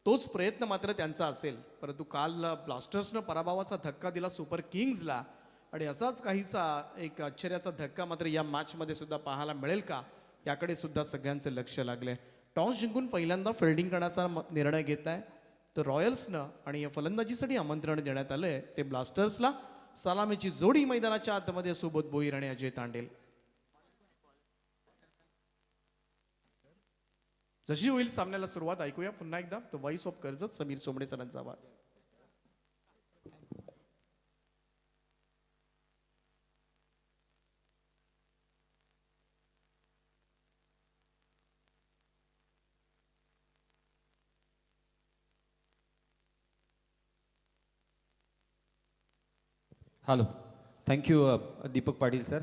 तोच प्रयत्न मात्र त्यांचा असेल. परंतु काल ब्लास्टर्सनं पराभवाचा धक्का दिला सुपर किंग्जला आणि असाच काहीसा एक आश्चर्याचा धक्का मात्र या मॅचमध्ये सुद्धा पाहायला मिळेल का, याकडे सुद्धा सगळ्यांचं लक्ष लागलंय. टॉस जिंकून पहिल्यांदा फिल्डिंग करण्याचा निर्णय घेत आहे तर रॉयल्सनं आणि या फलंदाजीसाठी आमंत्रण देण्यात आलंय ते ब्लास्टर्सला. सलामीची जोडी मैदानाच्या आतमध्ये सुबोध भोईर आणि अजय तांडेल. जशी होईल सामन्याला सुरुवात ऐकूया पुन्हा एकदा तो व्हॉइस ऑफ कर्जत समीर सोमडे सरांचा आवाज. Hello, thank you Deepak Patil sir.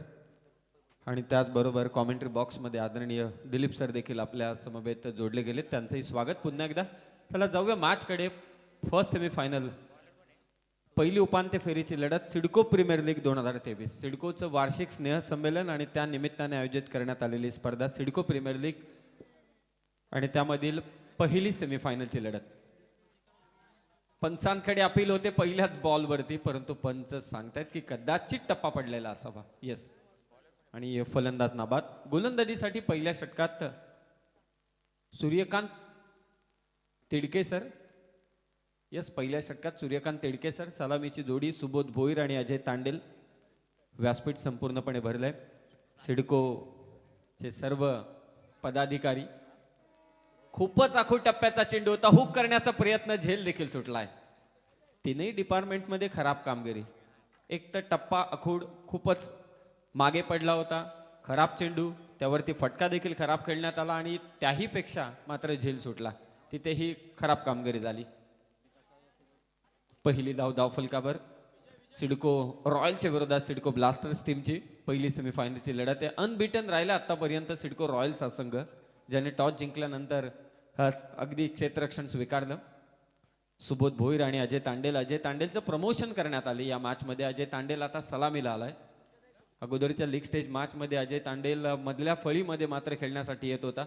आणि त्याचबरोबर कॉमेंट्री बॉक्समध्ये आदरणीय दिलीप सर देखील आपल्या समवेत जोडले गेलेत, त्यांचंही स्वागत पुन्हा एकदा. चला जाऊया मॅचकडे. फर्स्ट सेमीफायनल, पहिली उपांत्य फेरीची लढत सिडको प्रीमियर लीग 2023. सिडकोचं वार्षिक स्नेहसंमेलन आणि त्या निमित्ताने आयोजित करण्यात आलेली स्पर्धा सिडको प्रीमियर लीग आणि त्यामधील पहिली सेमीफायनलची लढत. पंचांकडे अपील होते पहिल्याच बॉलवरती, परंतु पंच सांगतायत की कदाचित टप्पा पडलेला असावा. येस, आणि फलंदाज नाबाद. गोलंदाजीसाठी पहिल्या षटकात सूर्यकांत तिडके सर. येस, पहिल्या षटकात सूर्यकांत तिडके सर. सलामीची जोडी सुबोध भोईर आणि अजय तांडेल. व्यासपीठ संपूर्णपणे भरलंय. सिडकोचे सर्व पदाधिकारी. खूपच आखूड टप्प्याचा चेंडू होता, हुक करण्याचा प्रयत्न, झेल देखील सुटलाय. तीनही डिपार्टमेंटमध्ये खराब कामगिरी. एक तर टप्पा आखूड खूपच मागे पडला होता, खराब चेंडू, त्यावरती फटका देखील खराब खेळण्यात आला आणि त्याही पेक्षा मात्र झेल सुटला. तिथेही खराब कामगिरी झाली. पहिली धाव फलकावर सिडको रॉयलच्या विरोधात सिडको ब्लास्टर्स टीमची पहिली सेमीफायनलची लढत आहे. अनबिटन राहिला आतापर्यंत सिडको रॉयल्स हा संघ, ज्याने टॉस जिंकल्यानंतर अगदी क्षेत्ररक्षण स्वीकारलं. सुबोध भोईर आणि अजय तांडेल. अजय तांडेलचं प्रमोशन करण्यात आले या मॅचमध्ये. अजय तांडेल आता सलामीला आलाय. अगोदरच्या लीग स्टेज मॅचमध्ये अजय तांडेल मधल्या फळीमध्ये मात्र खेळण्यासाठी येत होता.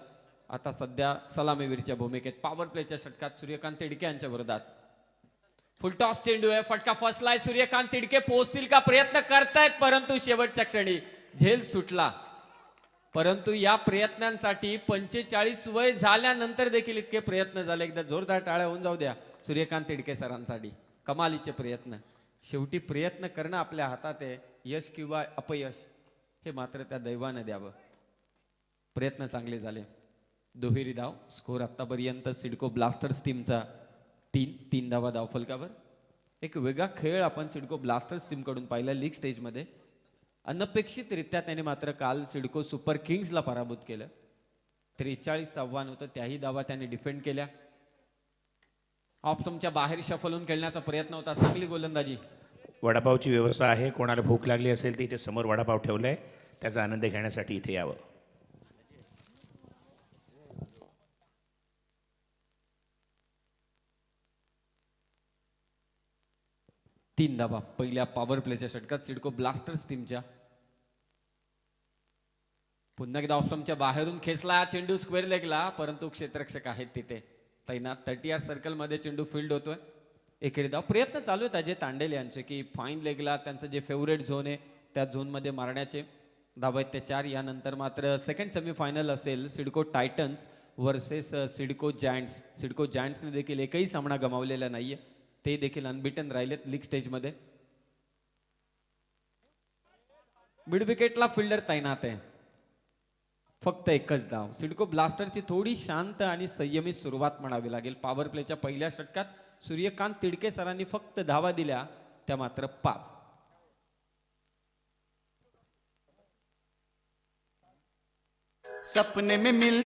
आता सध्या सलामीवीरच्या भूमिकेत. पॉवर प्लेच्या षटकात सूर्यकांत तिडके यांच्या विरोधात फुल टॉस चेंडू आहे. फटका फसलाय. सूर्यकांत तिडके पोहोचतील का, प्रयत्न करतायत, परंतु शेवटच्या क्षणी झेल सुटला. परंतु या प्रयत्नांसाठी 45 वय झाल्यानंतर देखील इतके प्रयत्न झाले. एकदा जोरदार टाळ्या होऊन जाऊ द्या सूर्यकांत तिडके सरांसाठी. कमालीचे प्रयत्न. शेवटी प्रयत्न करणं आपल्या हातात आहे. यश किंवा अपयश हे मात्र त्या दैवानं द्यावं. प्रयत्न चांगले झाले. दुहेरी धाव. स्कोर आतापर्यंत सिडको ब्लास्टर्स टीमचा 3 धावा धाव फलकावर. एक वेगळा खेळ आपण सिडको ब्लास्टर्स टीमकडून पाहिला लीग स्टेजमध्ये. अनपेक्षितरित्या त्याने मात्र काल सिडको सुपर किंग्सला पराभूत केलं. 43 आव्हान होतं, त्याही धावा त्याने डिफेंड केल्या. ऑफ स्टंपच्या बाहेर शफल होऊन खेळण्याचा प्रयत्न होता. चांगली गोलंदाजी. वडापावची व्यवस्था आहे. कोणाला भूक लागली असेल तर इथे समोर वडापाव ठेवलाय, त्याचा आनंद घेण्यासाठी इथे यावं. तीन धावा पहिल्या पॉवर प्लेच्या षटकात सिडको ब्लास्टर्स टीमच्या. पुन्हा एकदा ऑप्शनच्या बाहेरून खेचला चेंडू स्क्वेअर लेगला, परंतु क्षेत्ररक्षक आहेत तिथे तैनात. 30 सर्कल मध्ये चेंडू फील्ड होतोय. एकेरी धाव. प्रयत्न चालू आहेत अजय तांडेल यांचे की फाईन लेगला त्यांचं जे फेवरेट झोन आहे त्या झोनमध्ये मारण्याचे. धावा आहेत ते 4. यानंतर मात्र सेकंड सेमीफायनल असेल CIDCO Titans versus CIDCO Giants. CIDCO जायंट्सने देखील एकही सामना गमावलेला नाहीये. ते देखील अनबिटन राहिलेत लीग स्टेजमध्ये. मिड विकेटला फिल्डर तैनात आहे. फक्त एकच धाव. सिडको ब्लास्टरची थोडी शांत आणि संयमित सुरुवात म्हणावी लागेल. पॉवर प्लेच्या पहिल्या षटकात सूर्यकांत तिडके सरांनी फक्त धावा दिल्या, त्या मात्र 5. सपने में मिल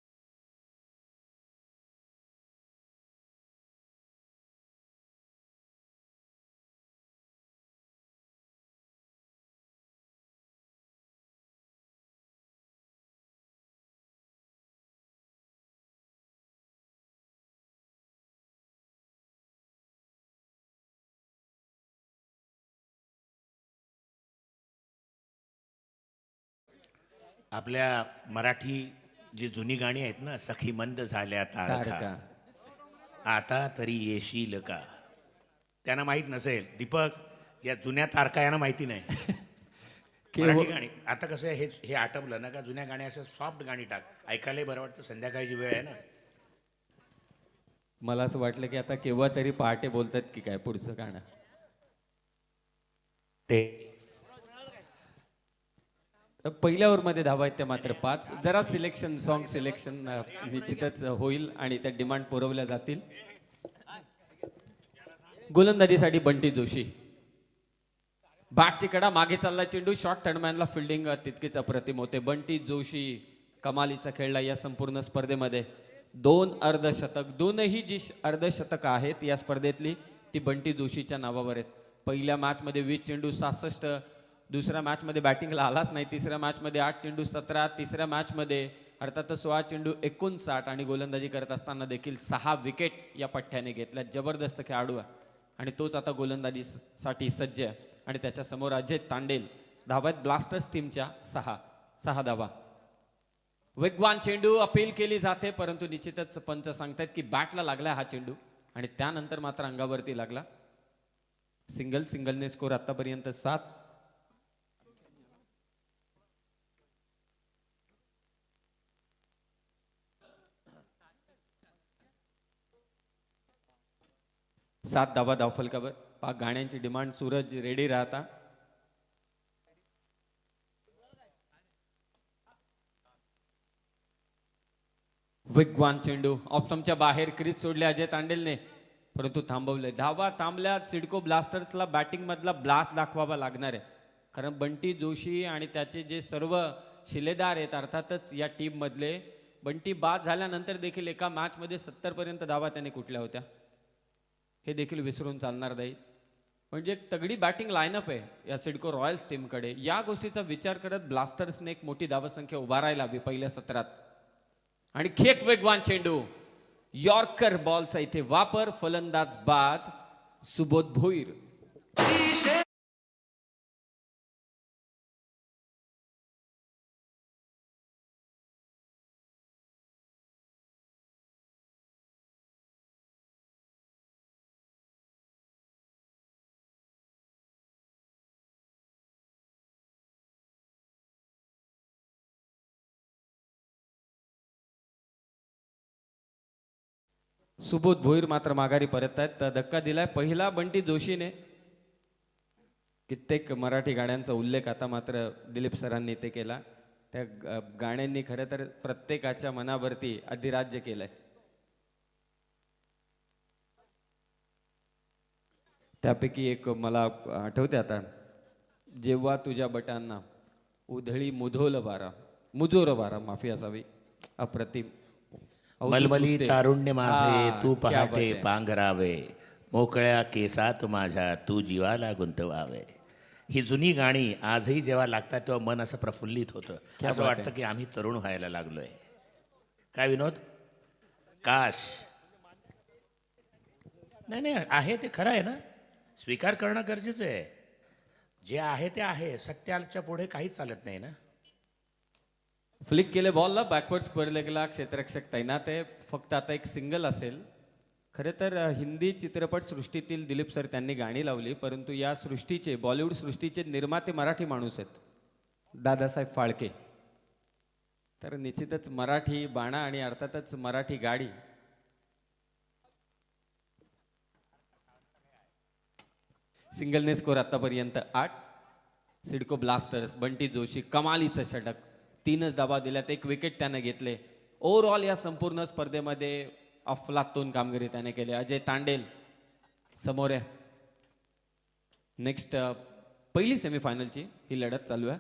आपल्या मराठी जी जुनी गाणी आहेत ना, सखी मंद झाल्या तारका, आता तरी येशील का. त्यांना माहीत नसेल दीपक, या जुन्या तारखा यांना माहिती नाही. मराठी गाणी आता कसं आहे, हे आटपलं ना का जुन्या गाणी असं सॉफ्ट गाणी टाक, ऐकायलाही बरं वाटतं. संध्याकाळची वेळ आहे ना. मला असं वाटलं की आता केव्हा तरी पहाटे बोलतात की काय पुढचं गाणं. ते पहिल्या ओव्हरमध्ये धावा आहेत त्या मात्र 5. जरा सिलेक्शन, सॉन्ग सिलेक्शन निश्चितच होईल आणि त्या डिमांड पुरवल्या जातील. गोलंदाजीसाठी बंटी जोशी. बॅटची कडा, मागे चालला चेंडू, शॉर्ट थर्डमॅनला फिल्डिंग तितकीच अप्रतिम होते. बंटी जोशी कमालीचा खेळला या संपूर्ण स्पर्धेमध्ये. 2 अर्धशतक, दोनही जी अर्धशतक आहेत या स्पर्धेतली ती बंटी जोशीच्या नावावर आहेत. पहिल्या मॅचमध्ये 20 चेंडू 66, दुसऱ्या मॅचमध्ये बॅटिंगला आलाच नाही, तिसऱ्या मॅचमध्ये 8 चेंडू 17, तिसऱ्या मॅचमध्ये अर्थातच 16 चेंडू 59 आणि गोलंदाजी करत असताना देखील 6 विकेट या पठ्ठ्याने घेतल्या. जबरदस्त खेळाडू आहे आणि तोच आता गोलंदाजीसाठी सज्ज आहे. आणि त्याच्या समोर अजय तांडेल. धावा आहेत ब्लास्टर्स टीमच्या 6 धावा. वेगवान चेंडू अपील केली जाते, परंतु निश्चितच पंच सांगतायत की बॅटला लागला हा चेंडू आणि त्यानंतर मात्र अंगावरती लागला. सिंगलने स्कोर आतापर्यंत 7. धावा धावफलकावर. पाक गाण्यांची डिमांड. सूरज रेडी राहता. वेगवान चेंडू ऑप्शनच्या बाहेर, क्रीज सोडले अजय तांडेलने, परंतु थांबवले. धावा थांबल्या. सिडको ब्लास्टर्सला बॅटिंग मधला ब्लास्ट दाखवावा लागणार आहे, कारण बंटी जोशी आणि त्याचे जे सर्व शिलेदार आहेत अर्थातच या टीम मधले, बंटी बाद झाल्यानंतर देखील एका मॅच मध्ये 70 पर्यंत धावा त्याने कुठल्या होत्या हे देखील विसरून चालणार नाही. म्हणजे एक तगडी बॅटिंग लाईनअप आहे या सिडको रॉयल्स टीमकडे. या गोष्टीचा विचार करत ब्लास्टर्सने एक मोठी धावसंख्या उभारायला हवी पहिल्या सत्रात. आणि खेक वेगवान चेंडू, यॉर्कर बॉलचा इथे वापर. फलंदाज बाद सुबोध भोईर. सुबोध भोईर मात्र माघारी परत आहेत. धक्का दिलाय पहिला बंटी जोशीने. कित्येक मराठी गाण्यांचा उल्लेख आता मात्र दिलीप सरांनी ते केला. त्या गाण्यांनी खरं तर प्रत्येकाच्या मनावरती अधिराज्य केलंय. त्यापैकी एक मला आठवते आता, जेव्हा तुझ्या बटांना उधळी मुजोर बारा माफी असावी. अप्रतिम. मलमली तारुण्य माझे तू क्या बात पहाटे आहे. पांघरावे, मोकळ्या केसात माझ्या तू जीवाला गुंतवावे. ही जुनी गाणी आजही जेव्हा लागतात तेव्हा मन असं प्रफुल्लित होतं. असं वाटतं की आम्ही तरुण व्हायला लागलोय. काय विनोद? काश. नाही आहे ते खरं आहे ना. स्वीकार करणं गरजेचं आहे. जे आहे ते आहे. सत्याच्या पुढे काहीच चालत नाही ना. फ्लिक केले बॉलला, बॅकवर्ड स्क्वेअर लेगला क्षेत्ररक्षक तैनात आहे. फक्त आता एक सिंगल असेल. खरं तर हिंदी चित्रपट सृष्टीतील दिलीप सर त्यांनी गाणी लावली, परंतु या सृष्टीचे, बॉलिवूड सृष्टीचे निर्माते मराठी माणूस आहेत, दादासाहेब फाळके. तर निश्चितच मराठी बाणा आणि अर्थातच मराठी गाडी. सिंगलने स्कोर आतापर्यंत 8. सिडको ब्लास्टर्स, बंटी जोशी कमालीचं षटक, 3च धावा दिल्यात, 1 विकेट त्याने घेतले. ओव्हरऑल या संपूर्ण स्पर्धेमध्ये अफलातून कामगिरी त्याने केली. अजय तांडेल समोर आहे. नेक्स्ट पहिली सेमीफायनलची ही लढत चालू आहे.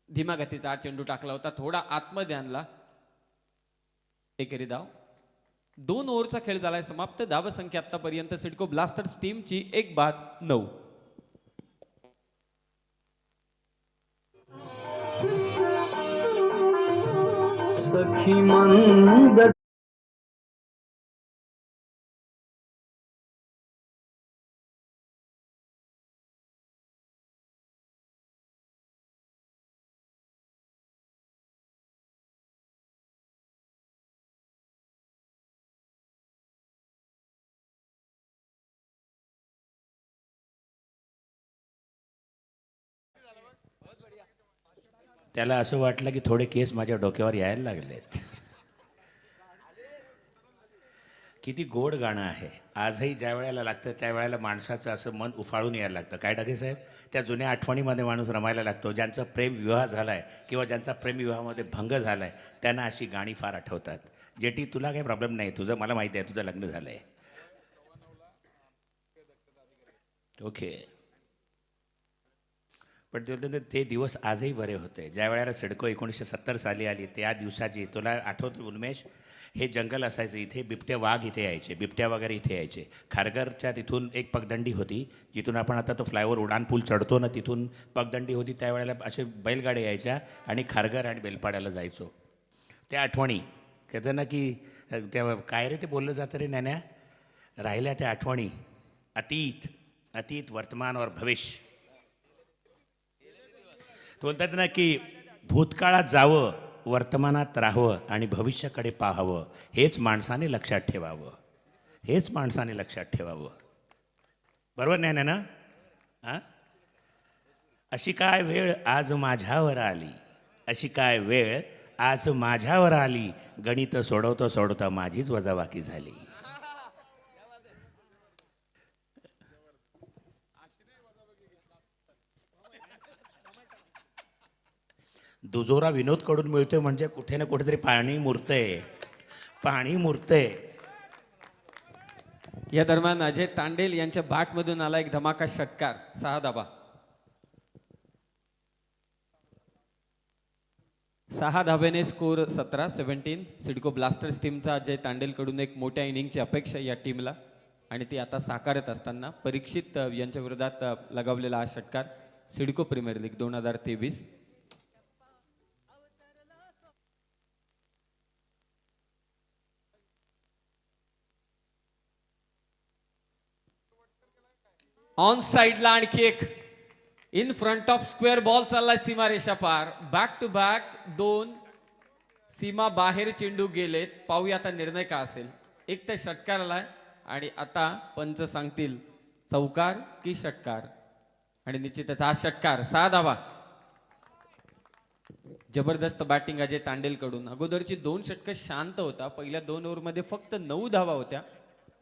धीमा गतीचा 8 चेंडू टाकला होता, थोडा आतमध्ये आणला, एकेरी धाव. 2 ओव्हरचा खेळ झालाय समाप्त. धावसंख्या आतापर्यंत सिडको ब्लास्टर्स टीमची 1-9. सखी मंद त्याला असं वाटलं की थोडे केस माझ्या डोक्यावर यायला लागलेत. किती गोड गाणं आहे. आजही ज्या वेळेला लागतं त्या वेळेला माणसाचं असं मन उफाळून यायला लागतं. काय डागे साहेब, त्या जुन्या आठवणीमध्ये माणूस रमायला लागतो. ज्यांचा प्रेमविवाह झाला आहे किंवा ज्यांचा प्रेमविवाहामध्ये भंग झाला आहे त्यांना अशी गाणी फार आठवतात. जेटी, तुला काही प्रॉब्लेम नाही, तुझं मला माहिती आहे, तुझं लग्न झालं आहे. ओके. पण ते दिवस आजही बरे होते. ज्या वेळेला सिडको 1970 साली आली त्या दिवसाची तुला आठवतं उन्मेष? हे जंगल असायचं, इथे बिबटे वाघ इथे यायचे, बिबट्या वगैरे इथे यायचे. खारघरच्या तिथून एक पगदंडी होती, जिथून आपण आता तो फ्लायओव्हर उडान पूल चढतो ना, तिथून पगदंडी होती. त्यावेळेला असे बैलगाड्या यायच्या आणि खारघर आणि बेलपाड्याला जायचो. त्या आठवणी कहतं ना की त्या काय रे ते बोललं जातं रे नाण्या, राहिल्या त्या आठवणी. अतीत, अतीत, वर्तमान और भविष्य. तो बोलतात ना की भूतकाळात जावं, वर्तमानात राहावं आणि भविष्याकडे पाहावं. हेच माणसाने लक्षात ठेवावं, हेच माणसाने लक्षात ठेवावं. बरोबर नाही ना? हां, अशी काय वेळ आज माझ्यावर आली, अशी काय वेळ आज माझ्यावर आली, गणित सोडवता सोडवता माझीच वजाबाकी झाली. दुजोरा विनोदकडून मिळतोय म्हणजे कुठे ना कुठेतरी पाणी मुरतंय, पाणी मुरतंय. या दरम्यान अजय तांडेल यांच्या बॅटमधून आला एक धमाका षटकार, 6 धाबा. 6 धाब्याने स्कोर 17-17. सिडको ब्लास्टर्स टीमचा अजय तांडेलकडून एक मोठ्या इनिंगची अपेक्षा या टीमला आणि ती आता साकारत असताना परीक्षित यांच्या विरोधात लगावलेला हा षटकार. CIDCO premier league 2023. ऑन साइडला आणखी एक in front of square ball चाललाय सीमारेषा पार. बॅक टू बॅक 2 सीमा बाहेर चेंडू गेलेत. पाहूया आता निर्णय का असेल. एक तर षटकार आलाय आणि आता पंच सांगतील चौकार की षटकार. आणि निश्चितच हा षटकार. 6 धावा. जबरदस्त बॅटिंग अजय तांडेल कडून. अगोदरची 2 षटकं शांत होता. पहिल्या 2 ओव्हरमध्ये फक्त 9 धावा होत्या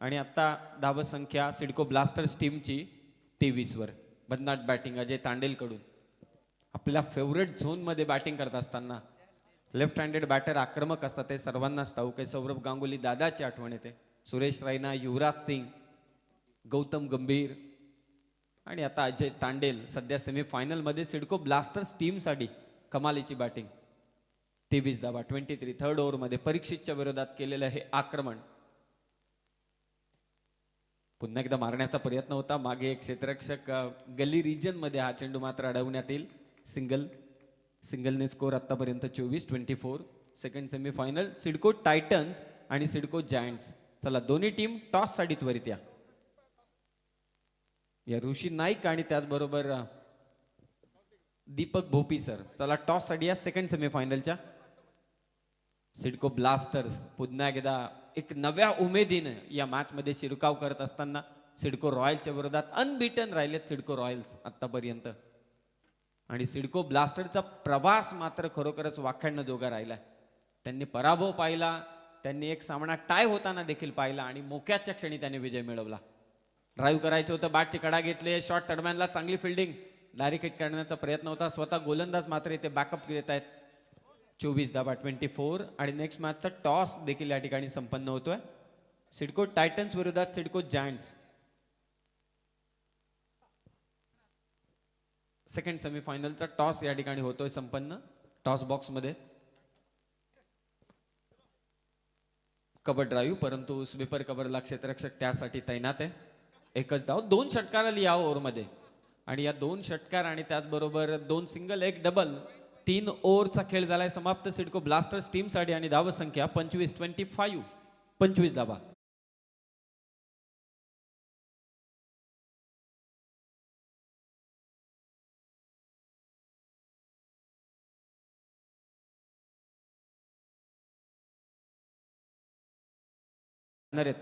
आणि आता धाव संख्या सिडको ब्लास्टर्स टीमची 23 वर. भन्नाट बॅटिंग अजय तांडेल कडून. आपल्या फेवरेट झोन मध्ये बॅटिंग करत असताना लेफ्ट हँडेड बॅटर आक्रमक असतात हे सर्वांनाच ठाऊक आहे. सौरभ गांगुली दादाची आठवण येते. सुरेश रैना, युवराज सिंग, गौतम गंभीर आणि आता अजय तांडेल. सध्या सेमीफायनल मध्ये सिडको ब्लास्टर्स टीमसाठी कमालीची बॅटिंग. 23 धावा. 23. थर्ड ओव्हर मध्ये परीक्षितच्या विरोधात केलेलं हे आक्रमण. पुन्हा एकदा मारण्याचा प्रयत्न होता. मागे एक क्षेत्ररक्षक गल्ली रिजन मध्ये हा चेंडू मात्र अडवण्यात येईल. सिंगलने स्कोर आतापर्यंत 24-24. सेकंड सेमीफायनल सिडको टायटन्स आणि सिडको जायंट्स. चला दोन्ही टीम टॉस साठी त्वरित या. ऋषी नाईक आणि त्याचबरोबर दीपक भोपी सर. चला टॉस साठी या सेकंड सेमीफायनलच्या. सिडको ब्लास्टर्स पुन्हा एकदा एक नव्या उमेदीने या मॅच मध्ये शिरकाव करत असताना सिडको रॉयल्सच्या विरोधात अनबीटन राहिलेत सिडको रॉयल्स आतापर्यंत. आणि सिडको ब्लास्टरचा प्रवास मात्र खरोखरच वाखाणण्याजोगा राहिलाय. त्यांनी पराभव पाहिला, त्यांनी एक सामना टाय होताना देखील पाहिला आणि मोक्याच्या क्षणी त्यांनी विजय मिळवला. ड्राईव्ह करायचं होतं, बॅटची कडा घेतले, शॉर्ट टर्मॅनला चांगली फिल्डिंग, डायरेक्ट हिट काढण्याचा प्रयत्न होता. स्वतः गोलंदाज मात्र इथे बॅकअप देत आहेत. 24 धावा. 24. आणि नेक्स्ट मॅचचा टॉस देखील या ठिकाणी संपन्न होतोय. सिडको टायटन्स विरोधात सिडको जायंट्स. सेकंड सेमीफायनलचा टॉस या ठिकाणी होतोय संपन्न. टॉस बॉक्स मध्ये कव्हर ड्राईव्ह, परंतु स्वीपर कव्हरला क्षेत्ररक्षक त्यासाठी तैनात आहे. एकच धाव. 2 षटकार आली या ओव्हरमध्ये आणि या 2 षटकार आणि त्याचबरोबर 2 सिंगल, 1 डबल, 3 ओव्हरचा खेळ झालाय समाप्त सिडको ब्लास्टर्स टीमसाठी. आणि धाव संख्या 25-25. 25 धावा.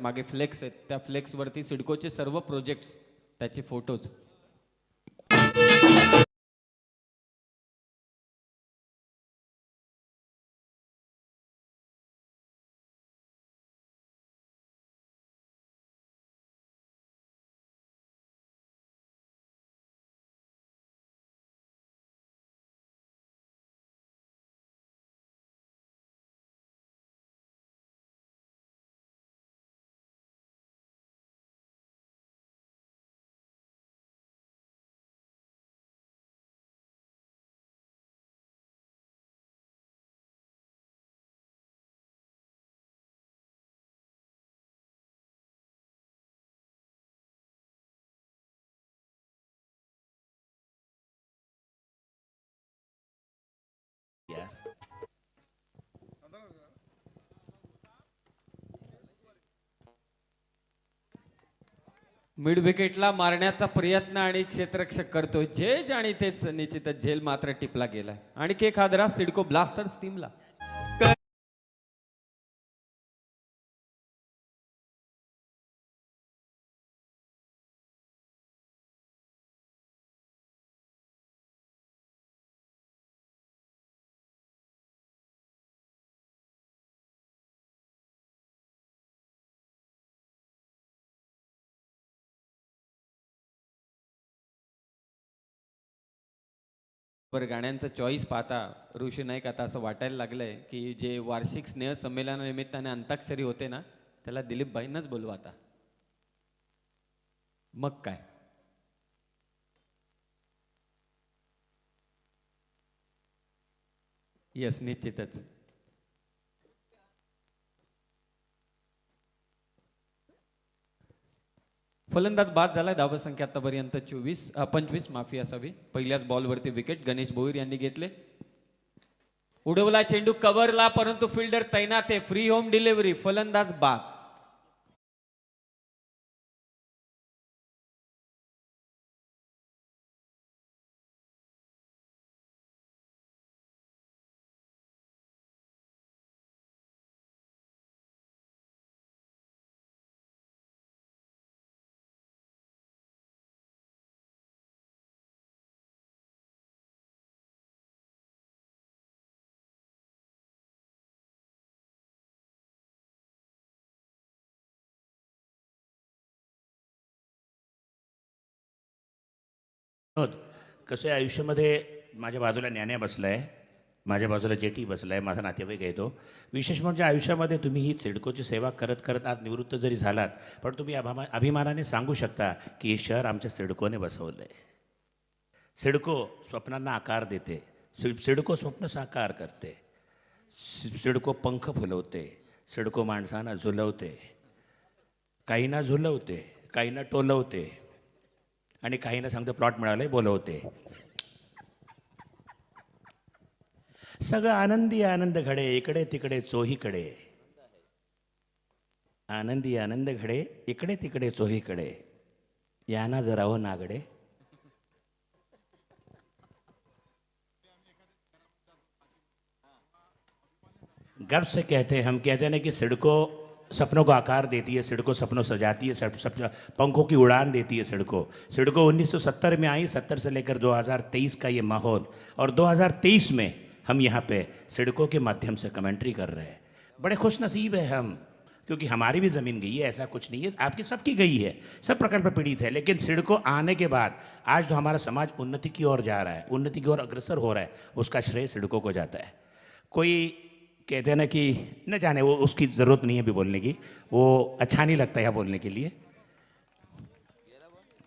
मागे फ्लेक्स आहेत, त्या फ्लेक्स वरती सिडकोचे सर्व प्रोजेक्ट्स, त्याचे फोटोज. मिड विकेटला मारण्याचा प्रयत्न आणि क्षेत्ररक्षक करतो झेज आणि तेच निश्चितच झेल मात्र टिपला गेलाय. आणखी एक हादरा सिडको ब्लास्टर्स टीमला. बरं, गाण्यांचं चॉईस पाहता ऋषी नाईक आता असं वाटायला लागलंय की जे वार्षिक स्नेह संमेलनानिमित्ताने अंताक्षरी होते ना, त्याला दिलीप भाईंनाच बोलवा आता. मग काय. यस, निश्चितच. फलंदाज बाद झालाय. धावसंख्या आतापर्यंत 25 माफी असावी. पहिल्याच बॉलवरती विकेट गणेश भोईर यांनी घेतले. उडवला चेंडू कव्हरला, परंतु फिल्डर तैनात आहे. Free home delivery. फलंदाज बाद. विनोद, कसं आहे आयुष्यामध्ये माझ्या बाजूला ज्ञान्या बसलाय, माझ्या बाजूला जेटी बसलाय, माझा नातेवाईक आहे तो. विशेष म्हणजे आयुष्यामध्ये तुम्ही ही सिडकोची सेवा करत करत आज निवृत्त जरी झालात, पण तुम्ही अभिमानाने सांगू शकता की हे शहर आमच्या सिडकोने बसवलं आहे. सिडको स्वप्नांना आकार देते, सिडको स्वप्न साकार करते, सिडको पंख फुलवते, सिडको माणसांना झुलवते, काहींना झुलवते, काहींना टोलवते आणि काहींना सांगतो प्लॉट मिळाले बोलवते. सगळं आनंदी आनंद घडे इकडे तिकडे चोहीकडे. आनंदी आनंद घडे इकडे तिकडे चोहीकडे. याना जरावं नागडे. गर्व से कहते हैं, हम कहते हैं ना कि सिडको सपनों को आकार देती है, सिडको सपनों सजाती है, पंखों की उड़ान देती है. सिडको 1970 में आई. 70 से लेकर 2023 का ये माहौल, और 2023 में हम यहाँ पे सिडको के माध्यम से कमेंट्री कर रहे हैं. बड़े खुश नसीब है हम, क्योंकि हमारी भी ज़मीन गई है, ऐसा कुछ नहीं है. आपकी सबकी गई है, सब प्रकल्प पीड़ित है, लेकिन सिडको आने के बाद आज जो हमारा समाज उन्नति की ओर जा रहा है, उन्नति की ओर अग्रसर हो रहा है, उसका श्रेय सिडको को जाता है. कोई कहते हैं ना कि न जाने, वो उसकी ज़रूरत नहीं है अभी बोलने की, वो अच्छा नहीं लगता है बोलने के लिए.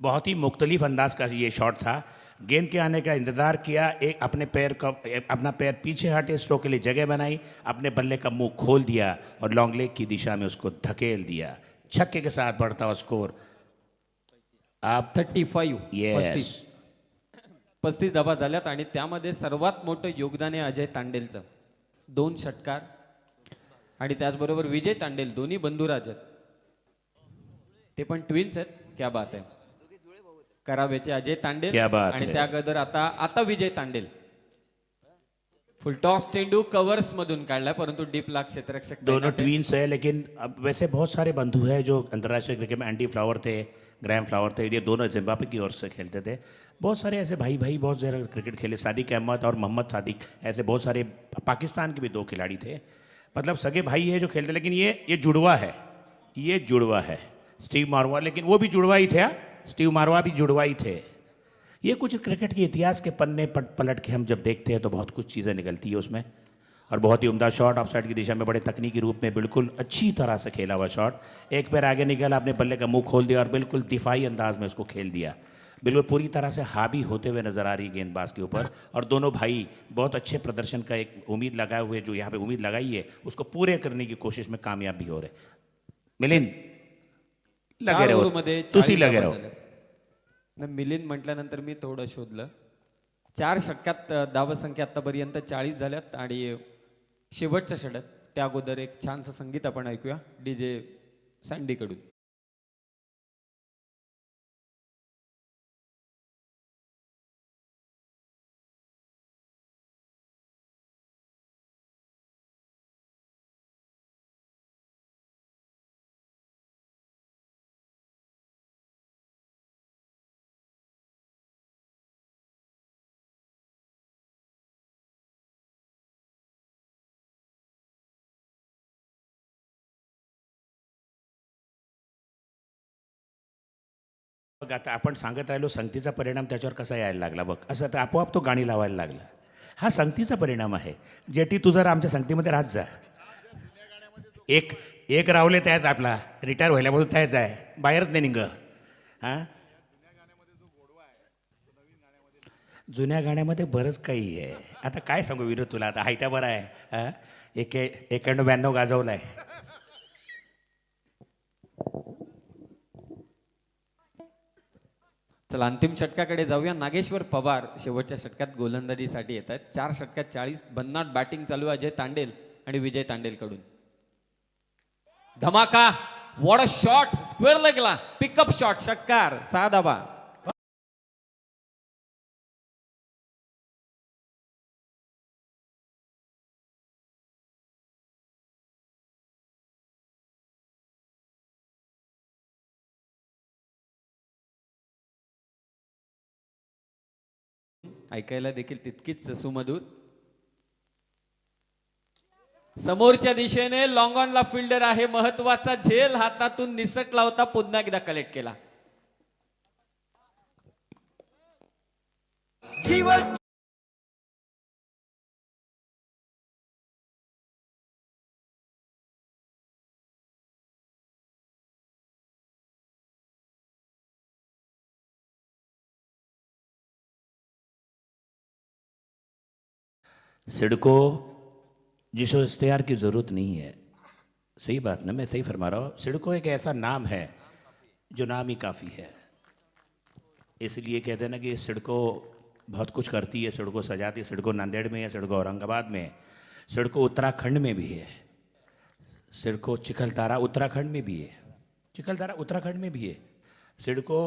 बहुत ही मुख्तलिफ अंदाज का ये शॉट था. गेंद के आने का इंतज़ार किया, एक अपना पैर पीछे हटे, स्ट्रोक के लिए जगह बनाई, अपने बल्ले का मुंह खोल दिया और लॉन्ग लेग की दिशा में उसको धकेल दिया. छक्के के साथ बढ़ता हुआ स्कोर. आप 35. येस, 35 धावा झाल्यात आणि त्यामध्ये सर्वात मोठं योगदान आहे अजय तांडेलचं. 2 षटकार आणि त्याचबरोबर विजय तांडेल, दोन्ही बंधुराज आहेत, ते पण ट्विन्स आहेत. क्या बात आहे. करावेचे अजय तांडेल क्या बात आणि है. त्या अगोदर आता विजय तांडेल. फुलटॉस चेंडू कव्हर्स मधून काढला, परंतु डीपला क्षेत्ररक्षक दोनों तैनात आहे. ट्वीन्स है. लेकिन अब वैसे बहुत सारे बंधु हैं जो अंतर्राष्ट्रीय क्रिकेट में, एंडी फ्लावर थे, ग्रैम फ्लावर थे, ये दोनों जिम्बाब्वे की ओर से खेलते थे. बहुत सारे ऐसे भाई बहुत ज़्यादा क्रिकेट खेले. सादिक अहमद और मोहम्मद सादिक, ऐसे बहुत सारे पाकिस्तान के भी 2 खिलाड़ी थे. मतलब सगे भाई है जो खेलते. लेकिन ये जुड़वा है, ये जुड़वा है स्टीव मारवा. लेकिन वो भी जुड़वा ही थे. हाँ? स्टीव मारवा भी जुड़वा ही थे. ये कुछ क्रिकेट के इतिहास के पन्ने पलट के हम जब देखते हैं तो बहुत कुछ चीज़ें निकलती है उसमें. और बहुत ही उम्दा शॉट ऑफ साइड की दिशा में, बड़े तकनीकी रूप में बिल्कुल अच्छी तरह से खेला हुआ शॉट. एक पैर आगे निकला, अपने बल्ले का मुंह खोल दिया और बिल्कुल दिफाई अंदाज में उसको खेल दिया. बिल्कुल पूरी तरह से हावी होते हुए नजर आ रही गेंदबाज के ऊपर. और दोनों भाई बहुत अच्छे प्रदर्शन का एक उम्मीद लगाए हुए, जो यहाँ पे उम्मीद लगाई है उसको पूरे करने की कोशिश में कामयाब भी हो रहे. मिलिंद लगे 4 रहो, ओव्हरमध्ये तुसी 40 लगे धावा रहो. झाल्या. न मिलिंद म्हटल्यानंतर मी थोडं शोधलं. 4 षटकात धावसंख्या आतापर्यंत 40 झाल्यात आणि शेवटचं षटक. त्या अगोदर एक छानसं संगीत आपण ऐकूया DJ सँडी कडून. बघ आता आपण सांगत राहिलो संगतीचा परिणाम त्याच्यावर कसा यायला लागला बघ, असं तर आपोआप तो गाणी लावायला लागला. हा संगतीचा परिणाम आहे. जेटी तू जर आमच्या संगतीमध्ये राहत जा. एक एक रावले त्यात आपला रिटायर व्हायल्यापासून त्याच आहे, बाहेरच नाही निघ. हां, जुन्या गाण्यामध्ये बरंच काही आहे. आता काय सांगू विनोद तुला, आता हायत्या बरं आहे. हां, 91-92 गाजवलाय. चला अंतिम षटकाकडे जाऊया. नागेश्वर पवार शेवटच्या षटकात गोलंदाजीसाठी येत आहेत. 4 षटकात 40. भन्नाट बॅटिंग चालू आहे अजय तांडेल आणि विजय तांडेल कडून. धमाका, वॉट अ शॉट, स्क्वेअर लेगला पिकअप शॉट, षटकार, 6 धावा. ऐकायला देखील तितकीच सुमधूर. समोरच्या दिशेने लॉंग ऑनला फिल्डर आहे. महत्वाचा झेल हातातून निसटला होता, पुन्हा एकदा कलेक्ट केला. सिडको जिसको इश्तेहार की ज़रूरत नहीं है. सही बात ना, मैं सही फरमा रहा हूँ. सिडको एक ऐसा नाम है जो नाम ही काफ़ी है. इसलिए कहते हैं ना कि सिडको बहुत कुछ करती है, सिडको सजाती है. सिडको नांदेड़ में है, सिडको औरंगाबाद में है, सिडको उत्तराखंड में भी है, सिडको चिखलतारा उत्तराखंड में भी है, चिखलतारा उत्तराखंड में भी है, सिडको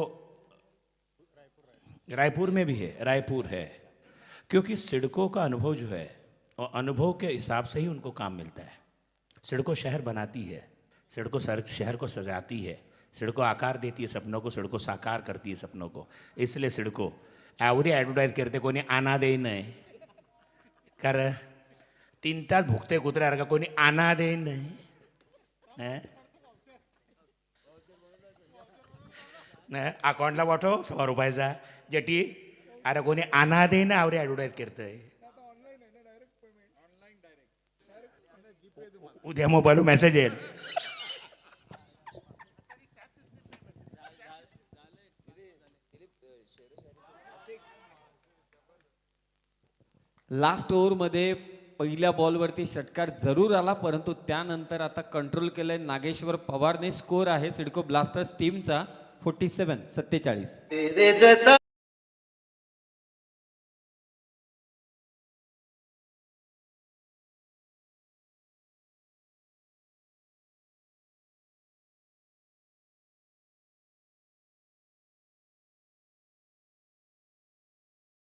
रायपुर में भी है, रायपुर है. क्योंकि सिडको का अनुभव जो है, और अनुभव के हिसाब से ही उनको काम मिलता है. सिडको शहर बनाती है, सिडको शहर को सजाती है, सिडको आकार देती है सपनों को, सिडको साकार करती है सपनों को. इसलिए सिडको एवढी ॲडव्हर्टाईज करते, कोणी आना दे नाही कर 3 तास भुकते कुत्र्यासारखा, कोणी आना दे नाही. अकाउंटला पाठव ₹100 जेटी. अरे कोणी आना दे ना, आवरे ॲडव्हर्टाईज करतंय. उद्या मोबाईल मेसेज येईल. लास्ट ओव्हरमध्ये पहिल्या बॉलवरती षटकार जरूर आला, परंतु त्यानंतर आता कंट्रोल केलंय नागेश्वर पवारने. स्कोर आहे सिडको ब्लास्टर्स टीमचा 47-47. तेरे जैसा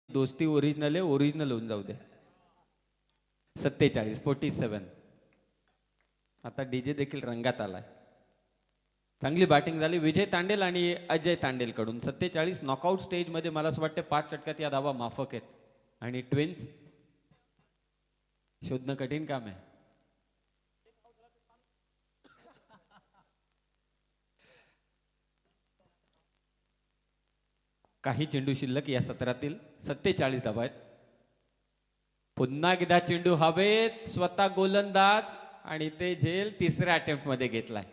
दोस्ती ओरिजिनल आहे, ओरिजिनल होऊन जाऊ दे. 47-47. आता डीजे देखील रंगात आलाय. चांगली बॅटिंग झाली विजय तांडेल आणि अजय तांडेल कडून. 47. नॉकआउट स्टेजमध्ये मला असं वाटतं 5 षटकात या धावा माफक आहेत आणि ट्विन्स शोधणं कठीण काम आहे. काही चेंडू शिल्लक या सत्रातील. 47 धावा आहेत. पुन्हा एकदा चेंडू हवेत, स्वतः गोलंदाज आणि ते झेल तिसऱ्या अटेम्प्ट मध्ये घेतलाय.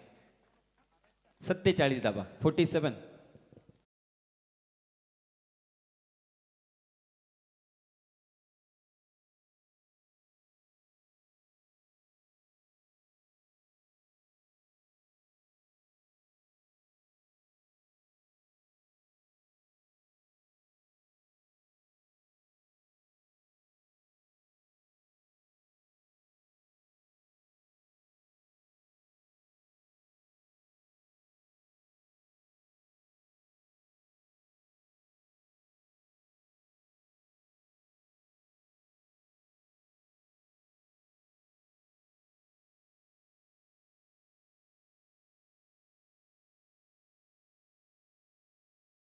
47 धावा. 47.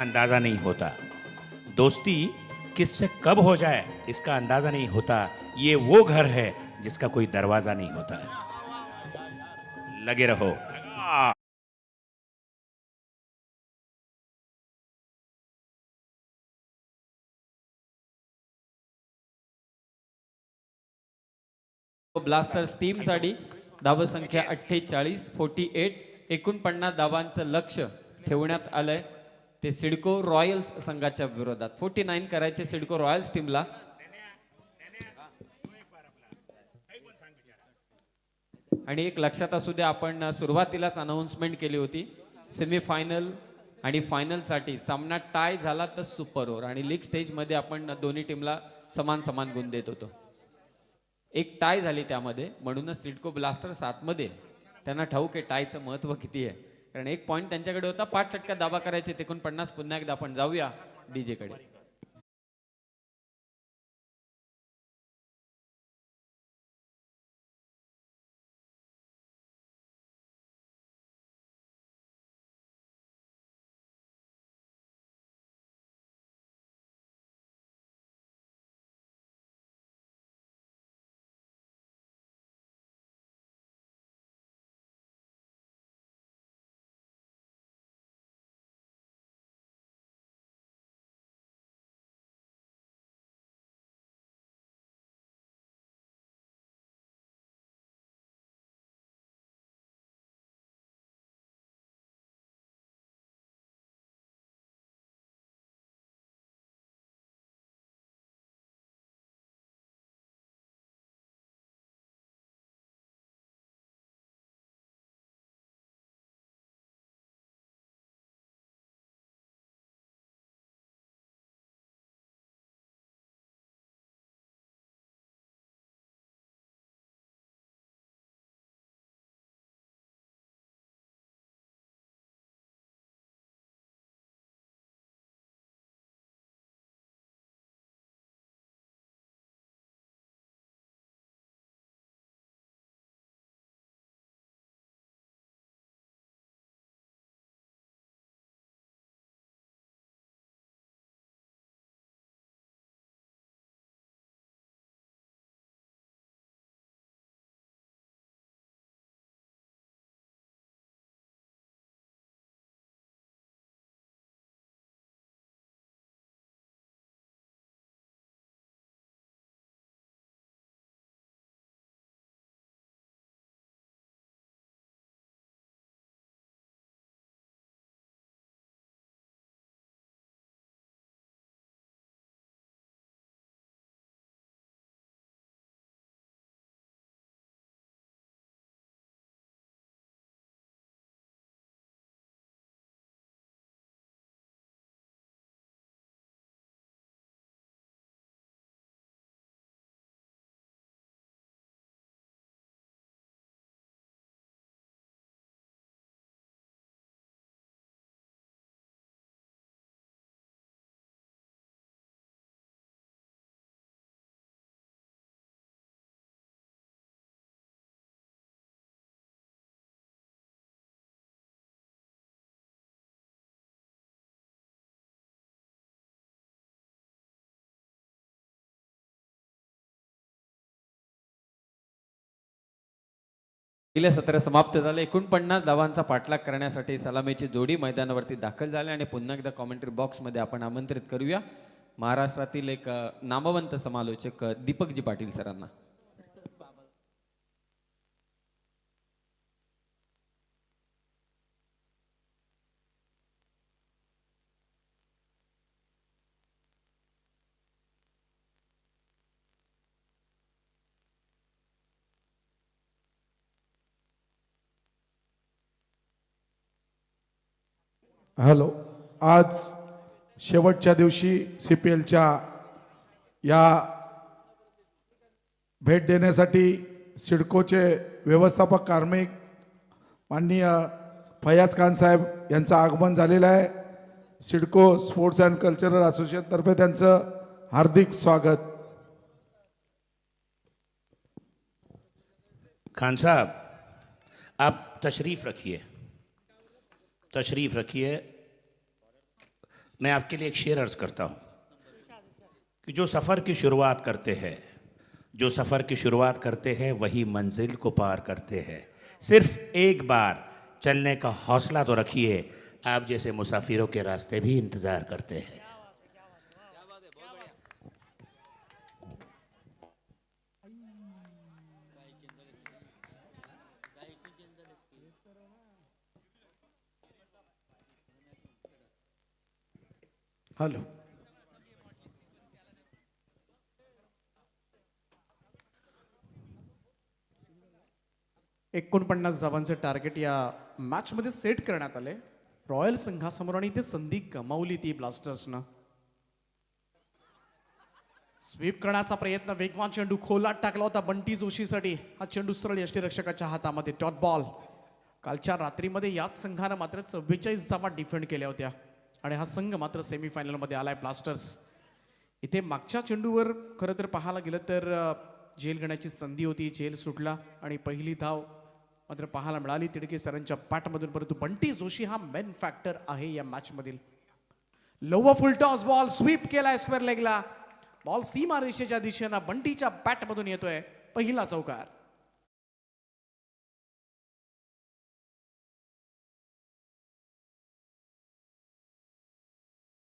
अंदाजा नहीं होता. दोस्ती किससे कब हो जाए इसका अंदाजा नहीं होता. ये वो घर है जिसका कोई दरवाजा नहीं होता. लगे रहो. ब्लास्टर्स टीमसाठी धावसंख्या 48 48 49 धावांचं लक्ष ठेवण्यात आलंय ते सिडको रॉयल्स संघाच्या विरोधात 49 करायचे सिडको रॉयल्स टीमला. आणि एक लक्षात असू द्या, आपण सुरुवातीलाच अनाउन्समेंट केली होती सेमीफायनल आणि फायनलसाठी सामना टाय झाला तर सुपर ओव्हर आणि लीग स्टेजमध्ये आपण दोन्ही टीमला समान समान गुण देत होतो. एक टाय झाली त्यामध्ये, म्हणूनच सिडको ब्लास्टर्स आतमध्ये त्यांना ठाऊक आहे टायचं महत्व किती आहे, कारण एक पॉईंट त्यांच्याकडे होता. 5 षटक्यात दाबा करायचे 49. पुन्हा एकदा आपण जाऊया डीजे कडे. पहिलं सत्र समाप्त झाले. 49 धावांचा पाठलाग करण्यासाठी सलामीची जोडी मैदानावरती दाखल झाली आणि पुन्हा एकदा कॉमेंट्री बॉक्समध्ये आपण आमंत्रित करूया महाराष्ट्रातील एक नामवंत समालोचक दीपकजी पाटील सरांना. हॅलो, आज शेवटच्या दिवशी CPLच्या या भेट देण्यासाठी सिडकोचे व्यवस्थापक कार्मिक माननीय फयाज खान साहेब यांचं आगमन झालेलं आहे. CIDCO sports and cultural association तर्फे त्यांचं हार्दिक स्वागत. खान साहब, आप तशरीफ़ रखिए, तशरीफ़ रखिए. मैं आपके लिए एक शेर अर्ज करता हूँ कि जो सफ़र की शुरुआत करते हैं, जो सफ़र की शुरुआत करते हैं वही मंजिल को पार करते हैं. सिर्फ एक बार चलने का हौसला तो रखिए, आप जैसे मुसाफिरों के रास्ते भी इंतज़ार करते हैं. हॅलो. 49 धावांचे टार्गेट या मॅचमध्ये सेट करण्यात आले रॉयल संघासमोर आणि ते संधी गमावली ती ब्लास्टर्सनं. स्वीप करण्याचा प्रयत्न, वेगवान चेंडू खोलात टाकला होता बंटी जोशीसाठी. हा चेंडू सरळ यष्टीरक्षकाच्या हातामध्ये, डॉट बॉल. कालच्या रात्रीमध्ये याच संघानं मात्र 44 धावा डिफेंड केल्या होत्या आणि हा संघ मात्र सेमीफायनलमध्ये आलाय ब्लास्टर्स. इथे मागच्या चेंडूवर खरं तर पाहायला गेलं तर जेल घेण्याची संधी होती, जेल सुटला आणि पहिली धाव मात्र पाहायला मिळाली तिडके सरांच्या पॅटमधून. परंतु बंटी जोशी हा मेन फॅक्टर आहे या मॅच मधील. Lower full toss ball sweep केलाय स्क्वेअर लेगला. बॉल सीमा रेषेच्या दिशेनं बंटीच्या बॅटमधून येतोय. पहिला चौकार.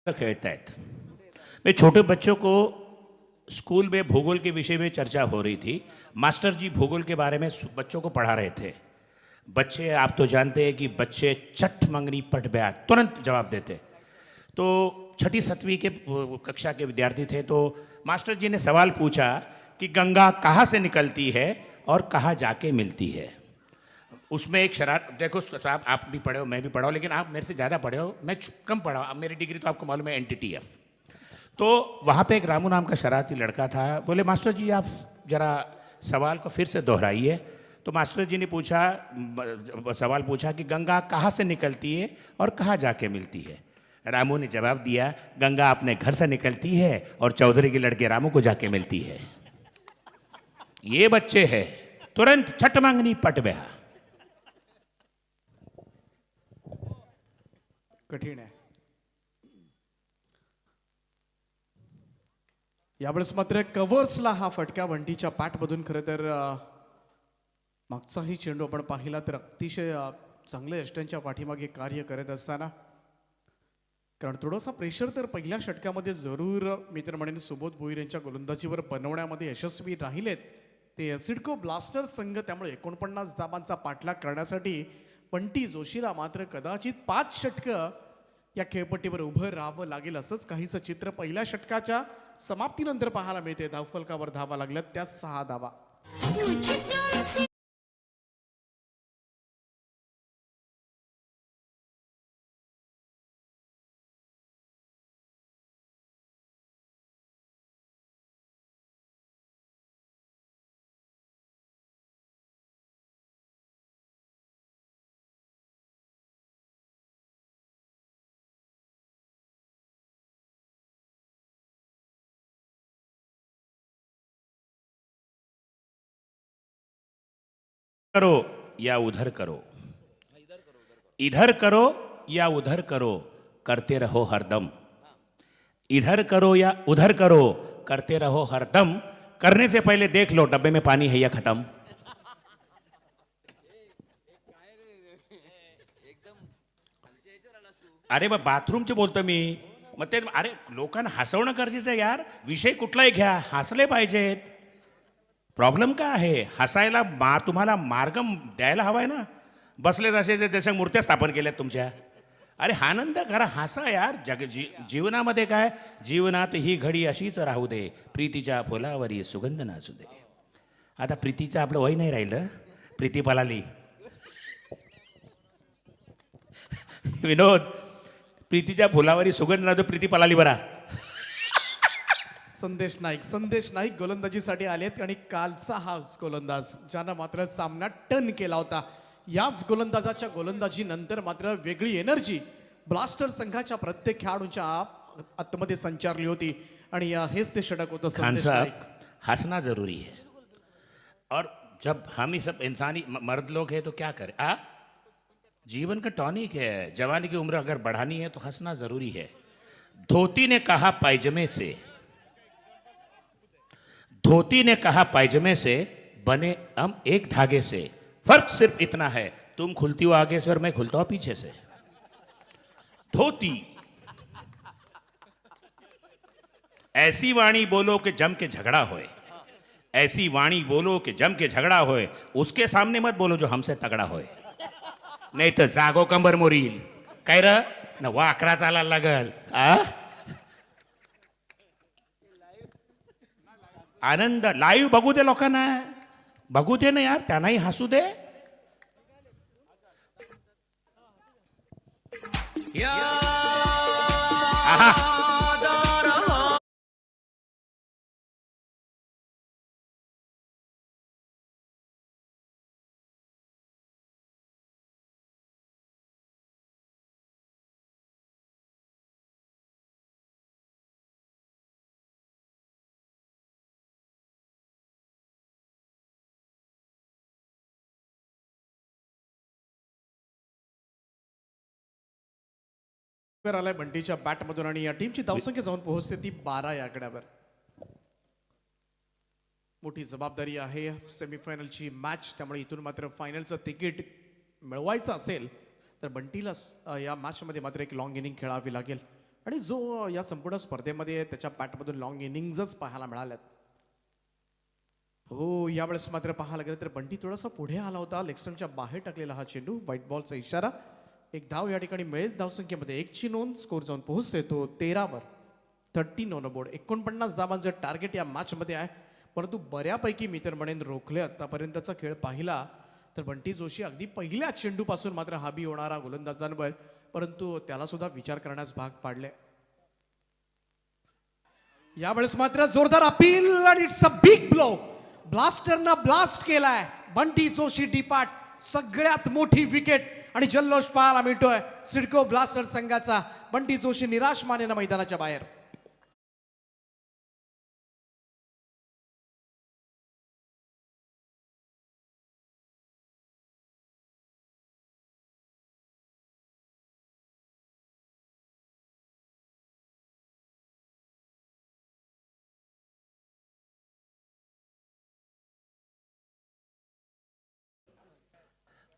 खेलता है मैं छोटे बच्चों को स्कूल में भूगोल के विषय में चर्चा हो रही थी. मास्टर जी भूगोल के बारे में बच्चों को पढ़ा रहे थे. बच्चे आप तो जानते हैं कि बच्चे चट मंगनी पट ब्याह तुरंत जवाब देते. तो छठी सातवीं के कक्षा के विद्यार्थी थे. तो मास्टर जी ने सवाल पूछा कि गंगा कहाँ से निकलती है और कहाँ जाके मिलती है. उसमें एक शरारत, देखो साहब आप भी पढ़े हो मैं भी पढ़ा हूँ, लेकिन आप मेरे से ज़्यादा पढ़े हो, मैं कम पढ़ा हूँ. अब मेरी डिग्री तो आपको मालूम है NTTF. तो वहाँ पे एक रामू नाम का शरारती लड़का था. बोले मास्टर जी आप ज़रा सवाल को फिर से दोहराइए. तो मास्टर जी ने सवाल पूछा कि गंगा कहाँ से निकलती है और कहाँ जाके मिलती है. रामू ने जवाब दिया गंगा अपने घर से निकलती है और चौधरी के लड़के रामू को जाके मिलती है. ये बच्चे हैं तुरंत छठ मांगनी पट ब्याह. कठीण आहे. यावेळेस मात्र कव्हर्सला हा फटका बंटीच्या पॅटमधून. खरं तर मागचाही चेंडू आपण पाहिला तर अतिशय चांगले यष्ट्यांच्या पाठीमागे कार्य करत असताना, कारण थोडासा प्रेशर तर पहिल्या षटकामध्ये जरूर मी तर म्हणेन सुबोध भोईर यांच्या गोलंदाजीवर बनवण्यामध्ये यशस्वी राहिलेत ते सिडको ब्लास्टर्स संघ. त्यामुळे 49 धावांचा पाठलाग करण्यासाठी बंटी जोशीला मात्र कदाचित 5 षटकं या खेळपट्टीवर उभं राहावं लागेल असंच काहीसं चित्र पहिल्या षटकाच्या समाप्तीनंतर पाहायला मिळते. धावफलकावर धावा लागल्यात त्या 6 धावा. करो या उधर करो, इधर करो या उधर करो, करते रहो हरदम. इधर करो या उधर करो, करते रहो हरदम. करने से पहले देख लो डब्बे में पानी है या खत्म. अरे बा बाथरूमचे बोलतो मी. मग ते अरे लोकांना हसवणं गरजेचं आहे यार. विषय कुठलाही घ्या, हसले पाहिजेत. प्रॉब्लेम काय आहे? हसायला तुम्हाला मार्ग द्यायला हवाय ना. बसले जसे त्याच्या मूर्त्या स्थापन केल्यात तुमच्या. अरे आनंद करा, हसा यार. जीवनामध्ये काय, जीवनात ही घडी अशीच राहू दे, प्रीतीच्या फुलावरी सुगंध नाचू दे. आता प्रीतीचं आपलं वय नाही राहिलं, प्रीती पलाली. विनोद, प्रीतीच्या फुलावरी सुगंध नाचू, प्रीती पलाली बरा. संदेश नाईक गोलंदाजीसाठी आलेत आणि कालचा हा गोलंदाज ज्यानं मात्र सामना टर्न केला होता. याच गोलंदाजाच्या गोलंदाजी नंतर मात्र वेगळी एनर्जी ब्लास्टर संघाच्या प्रत्येक खेळाडूंच्या आतमध्ये संचारली होती आणि हेच ते षटक होतं. खान संदेश साहब, नाईक. हंसना जरूरी है. और जब हम ही सब इंसानी मर्द लोग हैं तो क्या करें. जीवन का टॉनिक है. जवानी की उम्र अगर बढ़ानी है तो हंसना जरूरी है. धोती ने कहा पायजमे से, धोती ने कहा पायजमे से, बने हम एक धागे से. फर्क सिर्फ इतना है, तुम खुलती हो आगे से और मैं खुलता हूं पीछे से. धोती. ऐसी वाणी बोलो कि जम के झगड़ा होए, ऐसी वाणी बोलो कि जम के झगड़ा होए. उसके सामने मत बोलो जो हमसे तगड़ा होए, नाही तर जागो कंबर मोरील. काय र न वाकरा चालायला लागल. आनंद लाईव्ह बघू दे लोकांना, बघू दे ना यार, त्यांनाही हसू दे. आहा. आलाय बंटीच्या बॅटमधून आणि या टीमची धावसंख्या जाऊन पोहोचते ती 12 या आकड्यावर. मोठी जबाबदारी आहे सेमीफायनलची मॅच, त्यामुळे इथून मात्र फायनलचं तिकीट मिळवायचं असेल तर बंटीला या मॅचमध्ये मात्र एक लॉंग इनिंग खेळावी लागेल आणि जो या संपूर्ण स्पर्धेमध्ये त्याच्या बॅटमधून लॉंग इनिंग्जच पाहायला मिळाल्यात. हो, यावेळेस मात्र पाहायला गेलं तर बंटी थोडासा पुढे आला होता, लेगस्टमच्या बाहेर टाकलेला हा चेंडू, व्हाईट बॉलचा इशारा. एक धाव या ठिकाणी मिळेल, धावसंख्येमध्ये 1ची नोंद, स्कोर जाऊन पोहोचते तो 13वर. 13 ऑन बोर्ड. 49 धावांचं टार्गेट या मॅचमध्ये आहे, परंतु बऱ्यापैकी मी तर म्हणेन रोखले. आतापर्यंतचा खेळ पाहिला तर बंटी जोशी अगदी पहिल्या चेंडूपासून मात्र हाबी होणारा गोलंदाजांवर, परंतु त्याला सुद्धा विचार करण्यास भाग पाडले. यावेळेस मात्र जोरदार अपील आणि इट्स अ बिग ब्लो. ब्लास्टरनं ब्लास्ट केलाय, बंटी जोशी डिपार्ट. सगळ्यात मोठी विकेट आणि जल्लोष पाहायला मिळतोय सिडको ब्लास्टर संघाचा. बंटी जोशी निराश मानेनं मैदानाच्या बाहेर.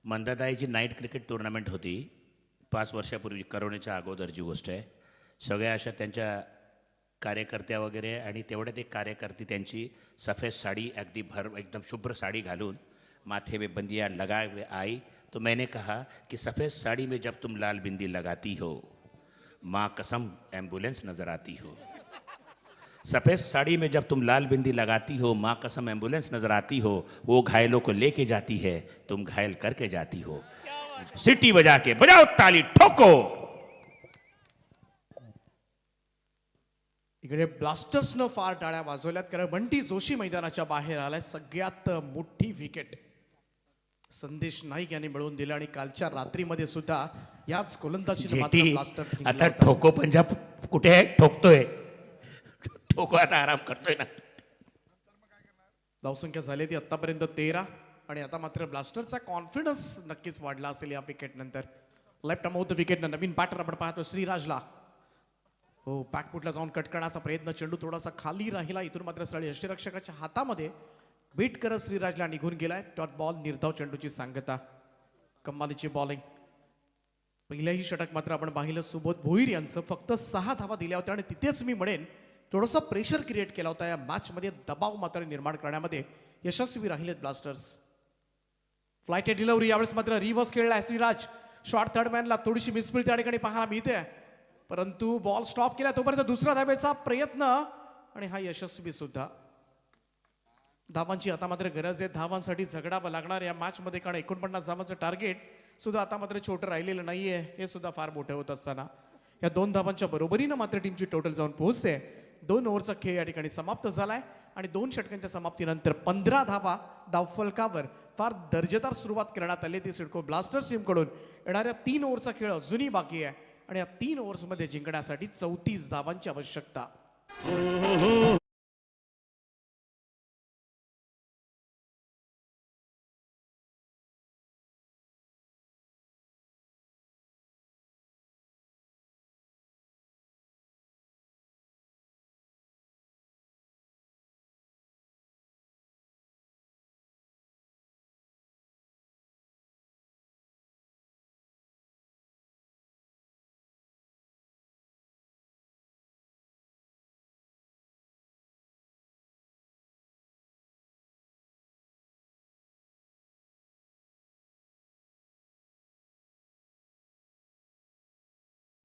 मंदाताईची नाईट क्रिकेट टुर्नामेंट होती 5 वर्षापूर्वी, करोनाच्या अगोदरची गोष्ट आहे. सगळ्या अशा त्यांच्या कार्यकर्त्या वगैरे, आणि तेवढ्यात एक कार्यकर्ती त्यांची सफेद साड़ी अगदी एकदम शुभ्र साड़ी घालून माथे में बंदियाँ लगाए हुए आई. तो मैंने कहा कि सफ़ेद साड़ी में जब तुम लाल बिंदी लगाती हो, माँ कसम एम्बुलेंस नज़र आती हो. सफ़ेद साड़ी में जब तुम लाल बिंदी लगाती हो, माँ कसम एम्बुलेंस नजर आती हो. वो घायलों को लेके जाती है, तुम घायल करके जाती हो. सिटी बजा के बजाओ ताली, ठोको. इकडे ब्लास्टर्सनं फार टाळ्या वाजवल्यात, कारण बंटी जोशी मैदानाच्या बाहेर आलाय. सगळ्यात मोठी विकेट संदेश नाईक यांनी मिळवून दिला आणि कालच्या रात्रीमध्ये सुद्धा याच गोलंदाजीने मात्र जेटी ब्लास्टर जिंकला आता होता. ठोको पंजाब कुठे आहे? ठोकतोय, ठोको आता आराम करतोय ना. धावसंख्या झाली ती आतापर्यंत 13 आणि आता मात्र ब्लास्टरचा कॉन्फिडन्स नक्कीच वाढला असेल या विकेट नंतर. Left arm off the wicket नवीन बॅटर आपण पाहतो श्रीराजला. हो, बॅकफुटला जाऊन कट करण्याचा प्रयत्न, चेंडू थोडासा खाली राहिला. इथून मात्र स्थळी यष्टीरक्षकाच्या हातामध्ये बीट करत श्रीराजला निघून गेलाय. डॉट बॉल, निर्धाव चेंडूची सांगता. कमालीची बॉलिंग. पहिल्याही षटक मात्र आपण पाहिलं सुबोध भोईर यांचं, फक्त 6 धावा दिल्या होत्या आणि तिथेच मी म्हणेन थोडंसं प्रेशर क्रिएट केला होता. या मॅचमध्ये दबाव मात्र निर्माण करण्यामध्ये यशस्वी राहिलेत ब्लास्टर्स. फ्लाइट डिलिव्हरी यावेळेस मात्र रिव्हर्स खेळलाय श्रीराज. शॉर्ट थर्ड मॅनला थोडीशी मिसफिल त्या ठिकाणी पाहायला मिळते, परंतु बॉल स्टॉप केला. तोपर्यंत दुसरा धावेचा प्रयत्न आणि हा यशस्वी सुद्धा. धावांची आता मात्र गरज आहे, धावांसाठी झगडावं लागणार या मॅचमध्ये, कारण 49 धावांचं टार्गेट सुद्धा आता मात्र छोटं राहिलेलं नाहीये. हे सुद्धा फार मोठं होत असताना या 2 धावांच्या बरोबरीनं मात्र टीमची टोटल जाऊन पोहोचते. 2 ओव्हरचा खेळ या ठिकाणी समाप्त झालाय आणि 2 षटकांच्या समाप्तीनंतर 15 धावा धावफलकावर फार दर्जेदार सुरुवात करण्यात आली ती सिडको ब्लास्टर्स टीमकडून. येणाऱ्या 3 ओव्हरचा खेळ अजूनही बाकी आहे आणि या 3 ओव्हर्समध्ये जिंकण्यासाठी 34 धावांची आवश्यकता.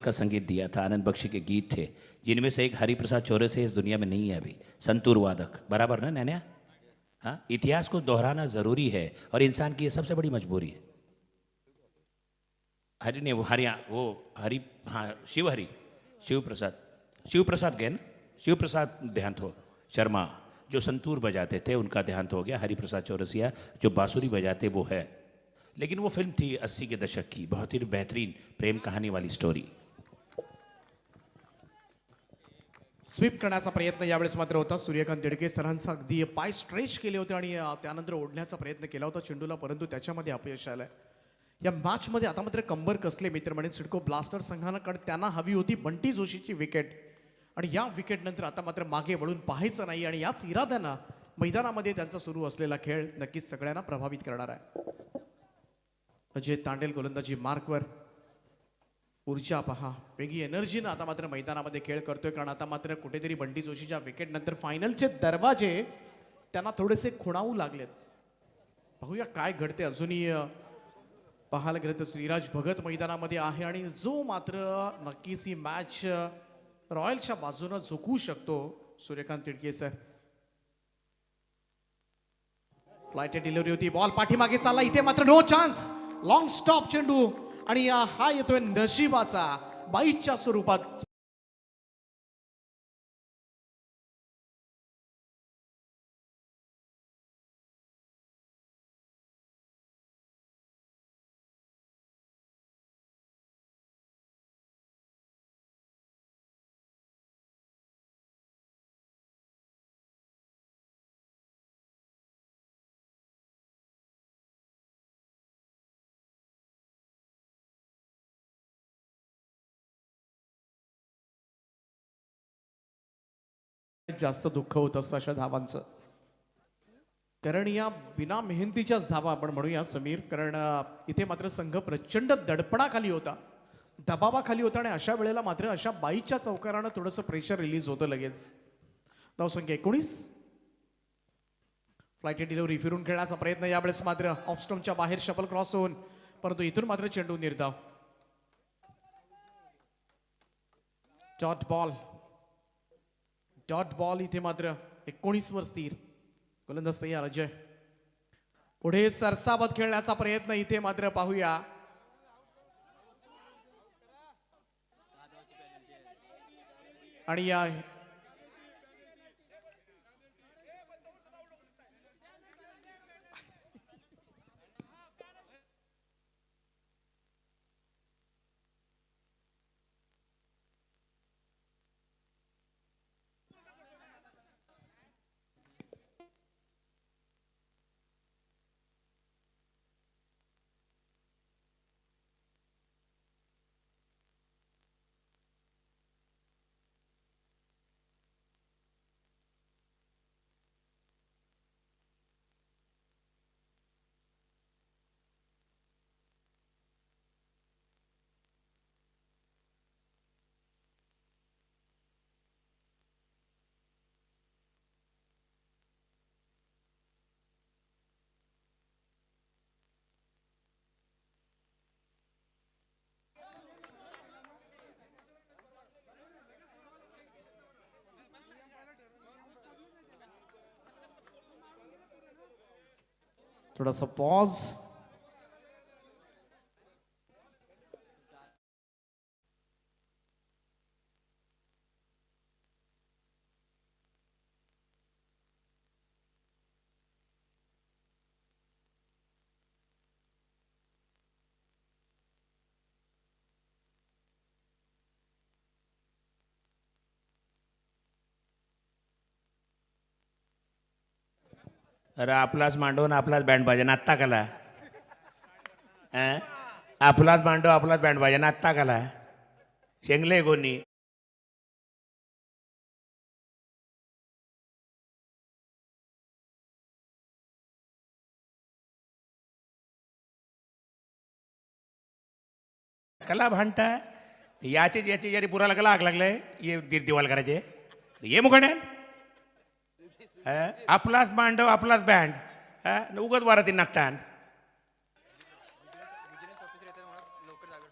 का संगीत दिया था, आनंद बख्शी के गीत थे, जिनमें से एक हरिप्रसाद चौरसिया इस दुनिया में नहीं है अभी, संतूर वादक, बराबर ना नैन्या? हाँ, इतिहास को दोहराना जरूरी है और इंसान की ये सबसे बड़ी मजबूरी है। हरि ने वो हरि, हाँ शिव प्रसाद गए ना, शिव प्रसाद देहांत हो शर्मा जो संतूर बजाते थे, उनका देहांत हो गया। हरिप्रसाद चौरसिया जो बांसुरी बजाते वो है। लेकिन वो फिल्म थी 80 के दशक की, बहुत ही बेहतरीन प्रेम कहानी वाली स्टोरी। स्वीप करण्याचा प्रयत्न यावेळेस मात्र होता सूर्यकांत देडके सरांचा, अगदी पाय स्ट्रेच केले होते आणि त्यानंतर ओढण्याचा प्रयत्न केला होता चेंडूला, परंतु त्याच्यामध्ये अपयश आलंय. या मॅचमध्ये आता मात्र कंबर कसले मित्र म्हणजे सिडको ब्लास्टर संघानं, कारण त्यांना हवी होती बंटी जोशीची विकेट आणि या विकेट नंतर आता मात्र मागे वळून पाहायचं नाही आणि याच इराद्यानं मैदानामध्ये त्यांचा सुरू असलेला खेळ नक्कीच सगळ्यांना प्रभावित करणार आहे. अजय तांडेल गोलंदाजी मार्कवर, ऊर्जा पहा, वेगळी एनर्जीनं आता मात्र मैदानामध्ये खेळ करतोय, कारण आता मात्र कुठेतरी बंटी जोशीच्या विकेट नंतर फायनलचे दरवाजे त्यांना थोडेसे खुणावू लागलेत. पाहूया काय घडते. अजूनही पाहायला गेलं तर श्रीराज भगत मैदानामध्ये आहे आणि जो मात्र नक्कीच ही मॅच रॉयलच्या बाजूनं झुकवू शकतो. Suryakant Tidke sir, flight delivery होती, बॉल पाठीमागे चालला, इथे मात्र नो चान्स, लॉंग स्टॉप चेंडू आणि हा येतोय नशिबाचा, बाईच्या स्वरूपात. जास्त दुःख होत असतं अशा धावांचं, कारण या बिना मेहनतीच्या धावा आपण म्हणूया समीर, कारण इथे मात्र संघ प्रचंड दडपणाखाली होता, दबावाखाली होता आणि अशा वेळेला मात्र अशा बाईच्या चौकारानं थोडंसं प्रेशर रिलीज होतं लगेच. धावसंख्या 19. फ्लाइट डिलिव्हरी फिरून खेळण्याचा प्रयत्न, यावेळेस मात्र ऑफ स्टंपच्या बाहेर शपल क्रॉस होऊन, परंतु इथून मात्र चेंडू निर्धाव. डॉट बॉल इथे मात्र 19 वर स्थिर. गोलंदाज तयार अजय, पुढे सरसावत खेळण्याचा प्रयत्न, इथे मात्र पाहूया आणि या थोडासा पॉज. अरे आपलाच मांडव ना आपलाच बँड बाजा आत्ता कला, आपलाच मांडव आपलाच बँड बाजा आत्ता कला, शेंगले गोनी. कला भांडता याचे जरी पुराला कला आग लागलाय, ये दिवाल करायचे ये मुखड्या. आपलाच मांडव आपलाच बँड उगत वाराती नागतान.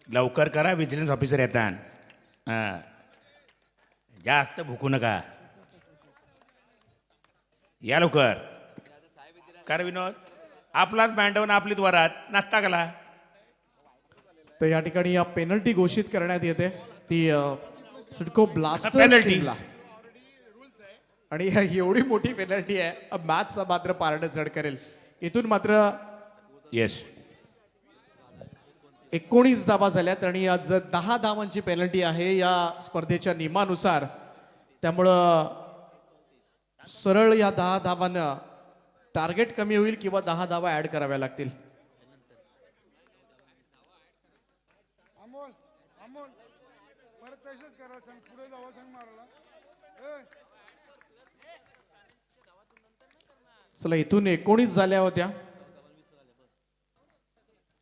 लवकर करा, विजिलन्स ऑफिसर येतात. हां जास्त भुकू नका. या लवकर. कर विनोद आपलाच बँडवून आपलीच वरात नाचता गेला. तर या ठिकाणी या पेनल्टी घोषित करण्यात येते ती सिडको ब्लास्टर्स Penalty. टीमला. आणि एवढी मोठी पेनल्टी आहे मॅच मात्र पारडं जड करेल. इथून मात्र येस 19 धावा झाल्यात आणि आज 10 धावांची पेनल्टी आहे या स्पर्धेच्या नियमानुसार. त्यामुळं सरळ या 10 धावांना टार्गेट कमी होईल किंवा 10 धावा ऍड कराव्या लागतील. चला इथून 19 झाल्या होत्या.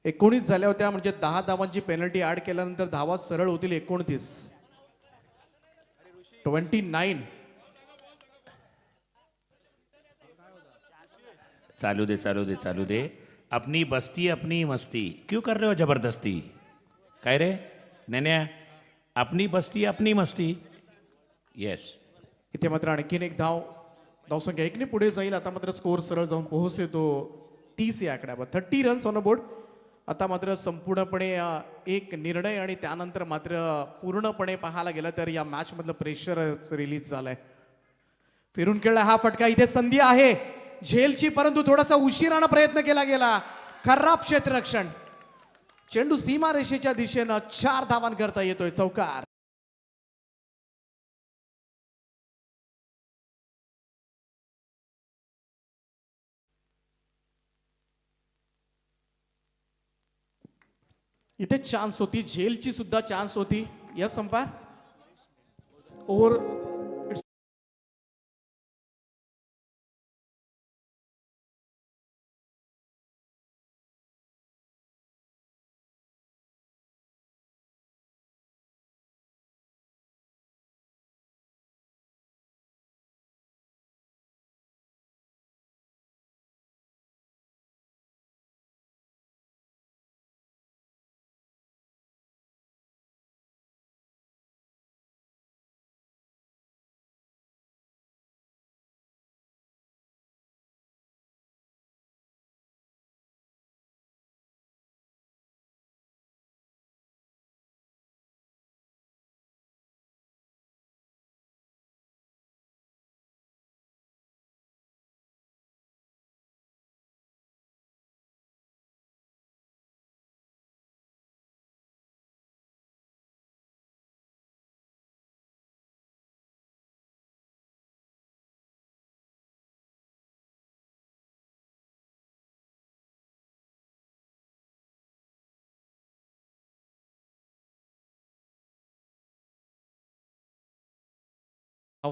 19 झाल्या होत्या म्हणजे 10 धावांची पेनल्टी ऍड केल्यानंतर धावा सरळ होतील 29. 29. चालू दे चालू दे चालू दे. अपनी बस्ती अपनी मस्ती क्यों कर रहे हो जबरदस्ती. काय रे नेन्या अपनी बस्ती अपनी मस्ती. येस इथे मात्र आणखीन एक धावसंख्या 1 ने पुढे जाईल. आता मात्र स्कोर सरळ जाऊन पोहोचतो तो 30 या आकड्यावर. 30 रन्स ऑन अ बोर्ड. आता मात्र संपूर्णपणे एक निर्णय आणि त्यानंतर मात्र पूर्णपणे पाहायला गेलं तर या मॅच मधलं प्रेशर रिलीज झालंय. फिरून खेळला हा फटका. इथे संधी आहे झेलची परंतु थोडासा उशिरानं प्रयत्न केला गेला. खराब क्षेत्ररक्षण. चेंडू सीमारेषेच्या दिशेनं 4 धावांकरता येतोय. चौकार. इथे चान्स होती झेलची सुद्धा चान्स होती. Yes umpire over.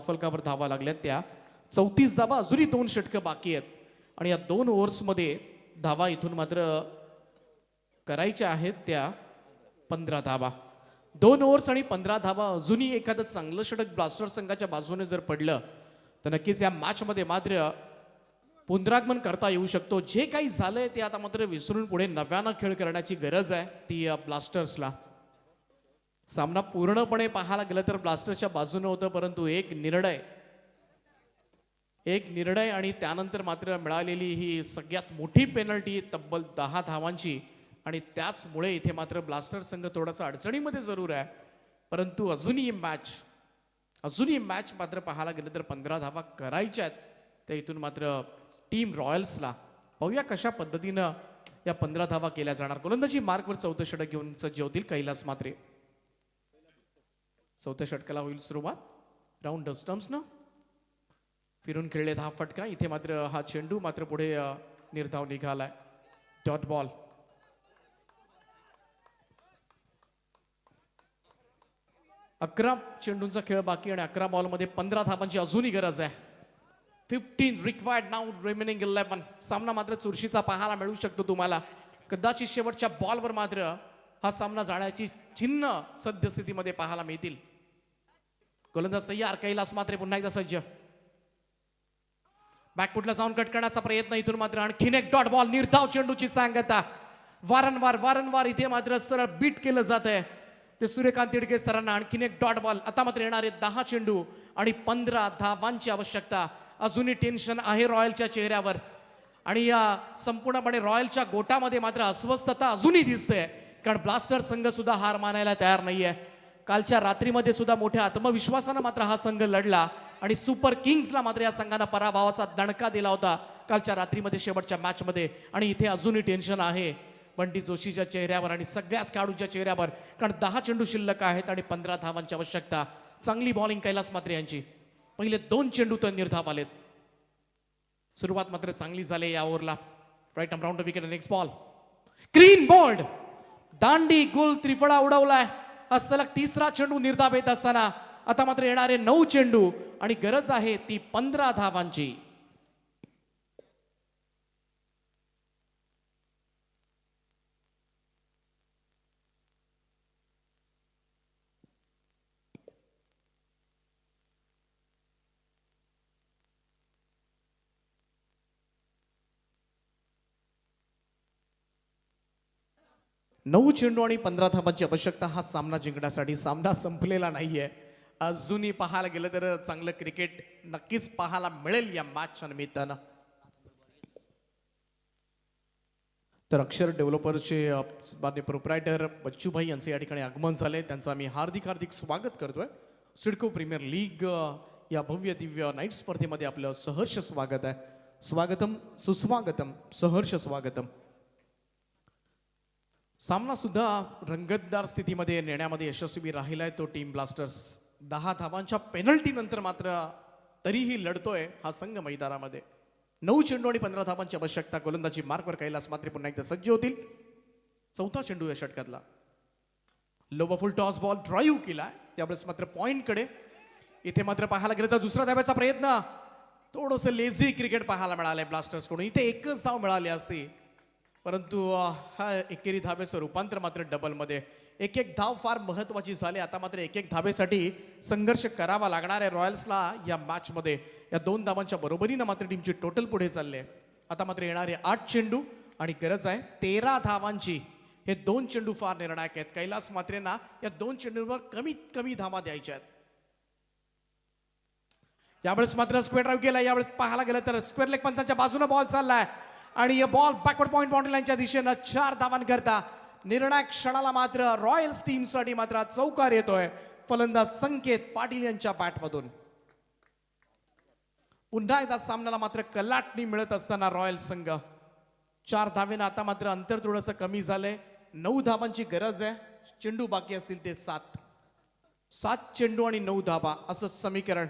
फलकावर धावा लागल्यात त्या 34 धावा. अजूनही 2 षटकं बाकी आहेत आणि या 2 ओव्हर्समध्ये धावा इथून मात्र करायच्या आहेत त्या 15 धावा. 2 ओव्हर्स आणि 15 धावा. अजूनही एखादं चांगलं षटक ब्लास्टर संघाच्या बाजूने जर पडलं तर नक्कीच या मॅच मध्ये मात्र पुनरागमन करता येऊ शकतो. जे काही झालंय ते आता मात्र विसरून पुढे नव्यानं खेळ करण्याची गरज आहे ती ब्लास्टर्सला. सामना पूर्णपणे पाहायला गेलं तर ब्लास्टरच्या बाजूने होतं परंतु एक निर्णय आणि त्यानंतर मात्र मिळालेली ही सगळ्यात मोठी पेनल्टी तब्बल 10 धावांची आणि त्याचमुळे इथे मात्र ब्लास्टर संघ थोडासा अडचणीमध्ये जरूर आहे. परंतु अजूनही मॅच मात्र पाहायला गेलं तर 15 धावा करायच्या आहेत. त्या इथून मात्र टीम रॉयल्सला पाहूया कशा पद्धतीनं या 15 धावा केल्या जाणार. गोलंदाजी मार्कवर 4थं षटक घेऊन सज्ज होतील कैलास मात्रे. 4थ्या षटकाला होईल सुरुवात. राऊंड स्टम्प्सनं फिरून खेळले 10 फटका. इथे मात्र हा चेंडू मात्र पुढे निर्धाव निघालाय. Dot ball. अकरा चेंडूंचा खेळ बाकी आणि 11 बॉलमध्ये 15 धावांची अजूनही गरज आहे. 15 रिक्वायर्ड नाउ रिमेनिंग 11. सामना मात्र चुरशीचा पाहायला मिळू शकतो तुम्हाला. कदाचित शेवटच्या बॉलवर मात्र हा सामना जाण्याची चिन्ह सद्यस्थितीमध्ये पाहायला मिळतील. गोलंदाज तयार. कैलास मात्रे पुन्हा एकदा सज्ज. बॅकफुटला जाऊन कट करण्याचा प्रयत्न. इथून मात्र आणखीन एक डॉट बॉल. निर्धाव चेंडूची सांगता. वारंवार इथे मात्र सरळ बीट केलं जात आहे ते सूर्यकांत तिडके सरांना आणखीन एक डॉट बॉल. आता मात्र येणारे 10 चेंडू आणि 15 धावांची आवश्यकता. अजूनही टेन्शन आहे रॉयलच्या चेहऱ्यावर आणि या संपूर्णपणे रॉयलच्या गोटामध्ये मात्र अस्वस्थता अजूनही दिसते, कारण ब्लास्टर संघ सुद्धा हार मानायला तयार नाहीये. कालच्या रात्रीमध्ये सुद्धा मोठ्या आत्मविश्वासानं मात्र हा संघ लढला आणि सुपर किंग्सला मात्र या संघानं पराभवाचा दणका दिला होता कालच्या रात्रीमध्ये शेवटच्या मॅचमध्ये. आणि इथे अजूनही टेन्शन आहे बंटी जोशीच्या चेहऱ्यावर आणि सगळ्याच खेळाडूंच्या चेहऱ्यावर, कारण 10 चेंडू शिल्लक आहेत आणि 15 धावांची आवश्यकता. चांगली बॉलिंग कैलास मात्रे यांची. पहिले 2 चेंडू तर निर्धाव आलेत. सुरुवात मात्र चांगली झाली या ओव्हरला. Right arm round the wicket. Next ball clean bowled. दांडी गुल त्रिफळा उडवलाय. हा सलग 3रा चेंडू निर्धाव येत असताना आता मात्र येणारे 9 चेंडू आणि गरज आहे ती 15 धावांची. नऊ चेंडू आणि 15 धावांची आवश्यकता हा सामना जिंकण्यासाठी. सामना संपलेला नाहीये. अजूनही पाहायला गेलं तर चांगलं क्रिकेट नक्कीच पाहायला मिळेल या मॅचच्या निमित्तानं. तर अक्षर डेव्हलपर्सचे मान्य प्रोप्रायटर बच्चूभाई यांचे या ठिकाणी आगमन झाले. त्यांचं आम्ही हार्दिक हार्दिक स्वागत करतोय. सिडको प्रीमियर लीग या भव्य दिव्य नाईट स्पर्धेमध्ये आपलं सहर्ष स्वागत आहे. स्वागतम सुस्वागतम सहर्ष स्वागतम. सामना सुद्धा रंगतदार स्थितीमध्ये नेण्यामध्ये यशस्वी राहिलाय तो टीम ब्लास्टर्स. 10 धावांच्या पेनल्टी नंतर मात्र तरीही लढतोय हा संघ मैदानामध्ये. 9 चेंडू आणि 15 धावांची आवश्यकता. गोलंदाजी मार्कवर कैलास मात्रे पुन्हा एकदा सज्ज होतील. 4था चेंडू या षटकातला. लोबफुल टॉस बॉल ड्राईव्ह केला. यावेळेस मात्र पॉइंटकडे. इथे मात्र पाहायला गेलं तर दुसरा धाब्याचा प्रयत्न. थोडंसं लेझी क्रिकेट पाहायला मिळालंय ब्लास्टर्स कडून. इथे एकच धाव मिळाली असती, परंतु हा एकेरी धावेचं रूपांतर मात्र डबलमध्ये. एक एक धाव फार महत्वाची झाली. आता मात्र एक एक धावेसाठी संघर्ष करावा लागणार आहे रॉयल्सला या मॅचमध्ये. या 2 धावांच्या बरोबरीनं मात्र टीमची टोटल पुढे चालले. आता मात्र येणारे 8 चेंडू आणि गरज आहे 13 धावांची. हे 2 चेंडू फार निर्णायक आहेत. कैलास मात्रेंना या 2 चेंडूंवर कमीत कमी धावा द्यायच्या आहेत. यावेळेस मात्र स्क्वेअर ड्राईव्ह केला. यावेळेस पाहायला गेलं तर स्क्वेअर लेग पंचांच्या बाजूने बॉल चाललाय आणि हे बॉल बॅकवर्ड पॉइंट बाउंड्री लाईनच्या दिशेनं 4 धावांकरता. निर्णायक क्षणाला मात्र रॉयल्स टीमसाठी मात्र चौकार येतोय फलंदाज संकेत पाटील यांच्या बॅटमधून. पुन्हा एकदा सामन्याला मात्र कलाटणी मिळत असताना रॉयल संघ 4 धावेनं आता मात्र अंतर थोडंसं कमी झालंय. 9 धावांची गरज आहे. चेंडू बाकी असतील ते 7. 7 चेंडू आणि 9 धावा असं समीकरण.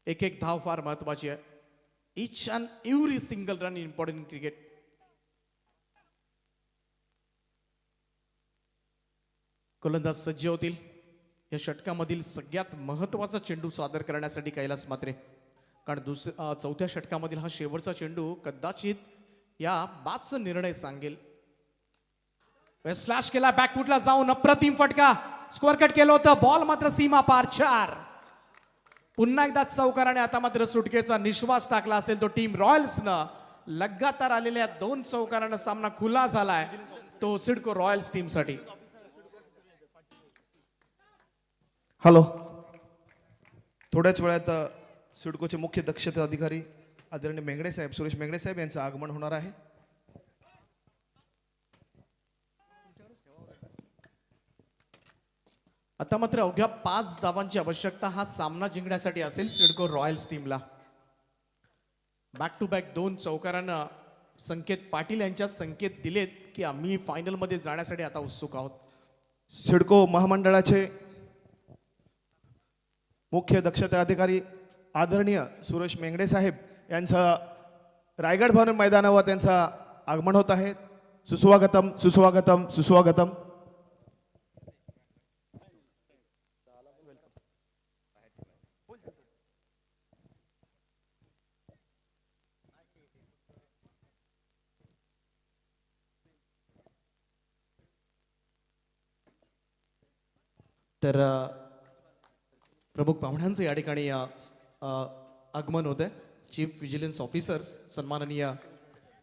एक एक धाव फार महत्वाची आहे. Each and every single run important in cricket. गोलंदाज सज्ज होतील. या षटकामधील सगळ्यात महत्वाचा चेंडू सादर करण्यासाठी कैलास मात्रे, कारण 4थ्या षटकामधील हा शेवटचा चेंडू कदाचित या बादचा निर्णय सांगेल. स्लॅश केला बॅकफुटला जाऊन अप्रतिम फटका. स्कोअर कट केलं होतं. बॉल मात्र सीमा पार 4. पुन्हा एकदा चौकाराने आता मात्र सुटकेचा निश्वास टाकला असेल तो टीम रॉयल्सनं. लगातार आलेल्या 2 चौकारानं सामना खुला झालाय तो सिडको रॉयल्स टीमसाठी. हॅलो. थोड्याच वेळात सिडकोचे मुख्य दक्षता अधिकारी आदरणीय मेंगडे साहेब, सुरेश मेंगडे साहेब यांचं आगमन होणार आहे. आता मात्र अवघ्या 5 धावांची आवश्यकता हा सामना जिंकण्यासाठी असेल सिडको रॉयल्स टीमला. बॅक टू बॅक 2 चौकारानं संकेत पाटील यांच्या संकेत दिलेत की आम्ही फायनल मध्ये जाण्यासाठी आता उत्सुक आहोत. सिडको महामंडळाचे मुख्य दक्षता अधिकारी आदरणीय सुरेश मेंगडे साहेब यांचं रायगड भवन मैदानावर त्यांचं आगमन होत आहे. सुस्वागतम सुस्वागतम सुस्वागतम. तर प्रमुख पाहुण्यांचं या ठिकाणी आगमन होत आहे. चीफ विजिलन्स ऑफिसर्स सन्माननीय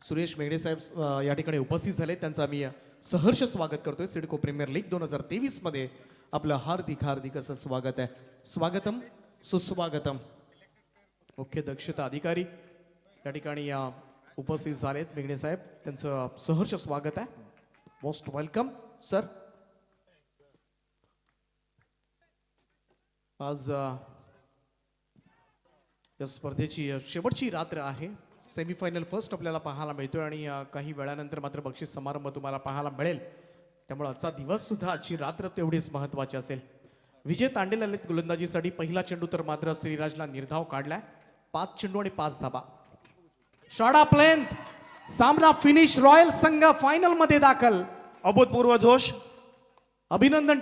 सुरेश मेगडे साहेब या ठिकाणी उपस्थित झाले. त्यांचं आम्ही सहर्ष स्वागत करतोय सिडको प्रीमियर लीग 2023 मध्ये आपलं हार्दिक हार्दिक असं स्वागत आहे. स्वागतम सुस्वागतम. मुख्य दक्षता अधिकारी या ठिकाणी उपस्थित झालेत मेघणे साहेब, त्यांचं सहर्ष स्वागत आहे. Most welcome sir. आज या स्पर्धेची शेवटची रात्र आहे. सेमीफायनल फर्स्ट आपल्याला पाहायला मिळतोय आणि काही वेळानंतर मात्र बक्षीस समारंभ तुम्हाला पाहायला मिळेल. त्यामुळे आजचा दिवस सुद्धा, आजची रात्र तेवढीच महत्वाची असेल. विजय तांडेल आलेत गोलंदाजीसाठी. पहिला चेंडू तर मात्र श्रीराजला निर्धाव काढलाय. 5 चेंडू आणि 5 धाबा. Short of length. सामना फिनिश. रॉयल संघ फायनल मध्ये दाखल. अभूतपूर्व जोश. अभिनंदन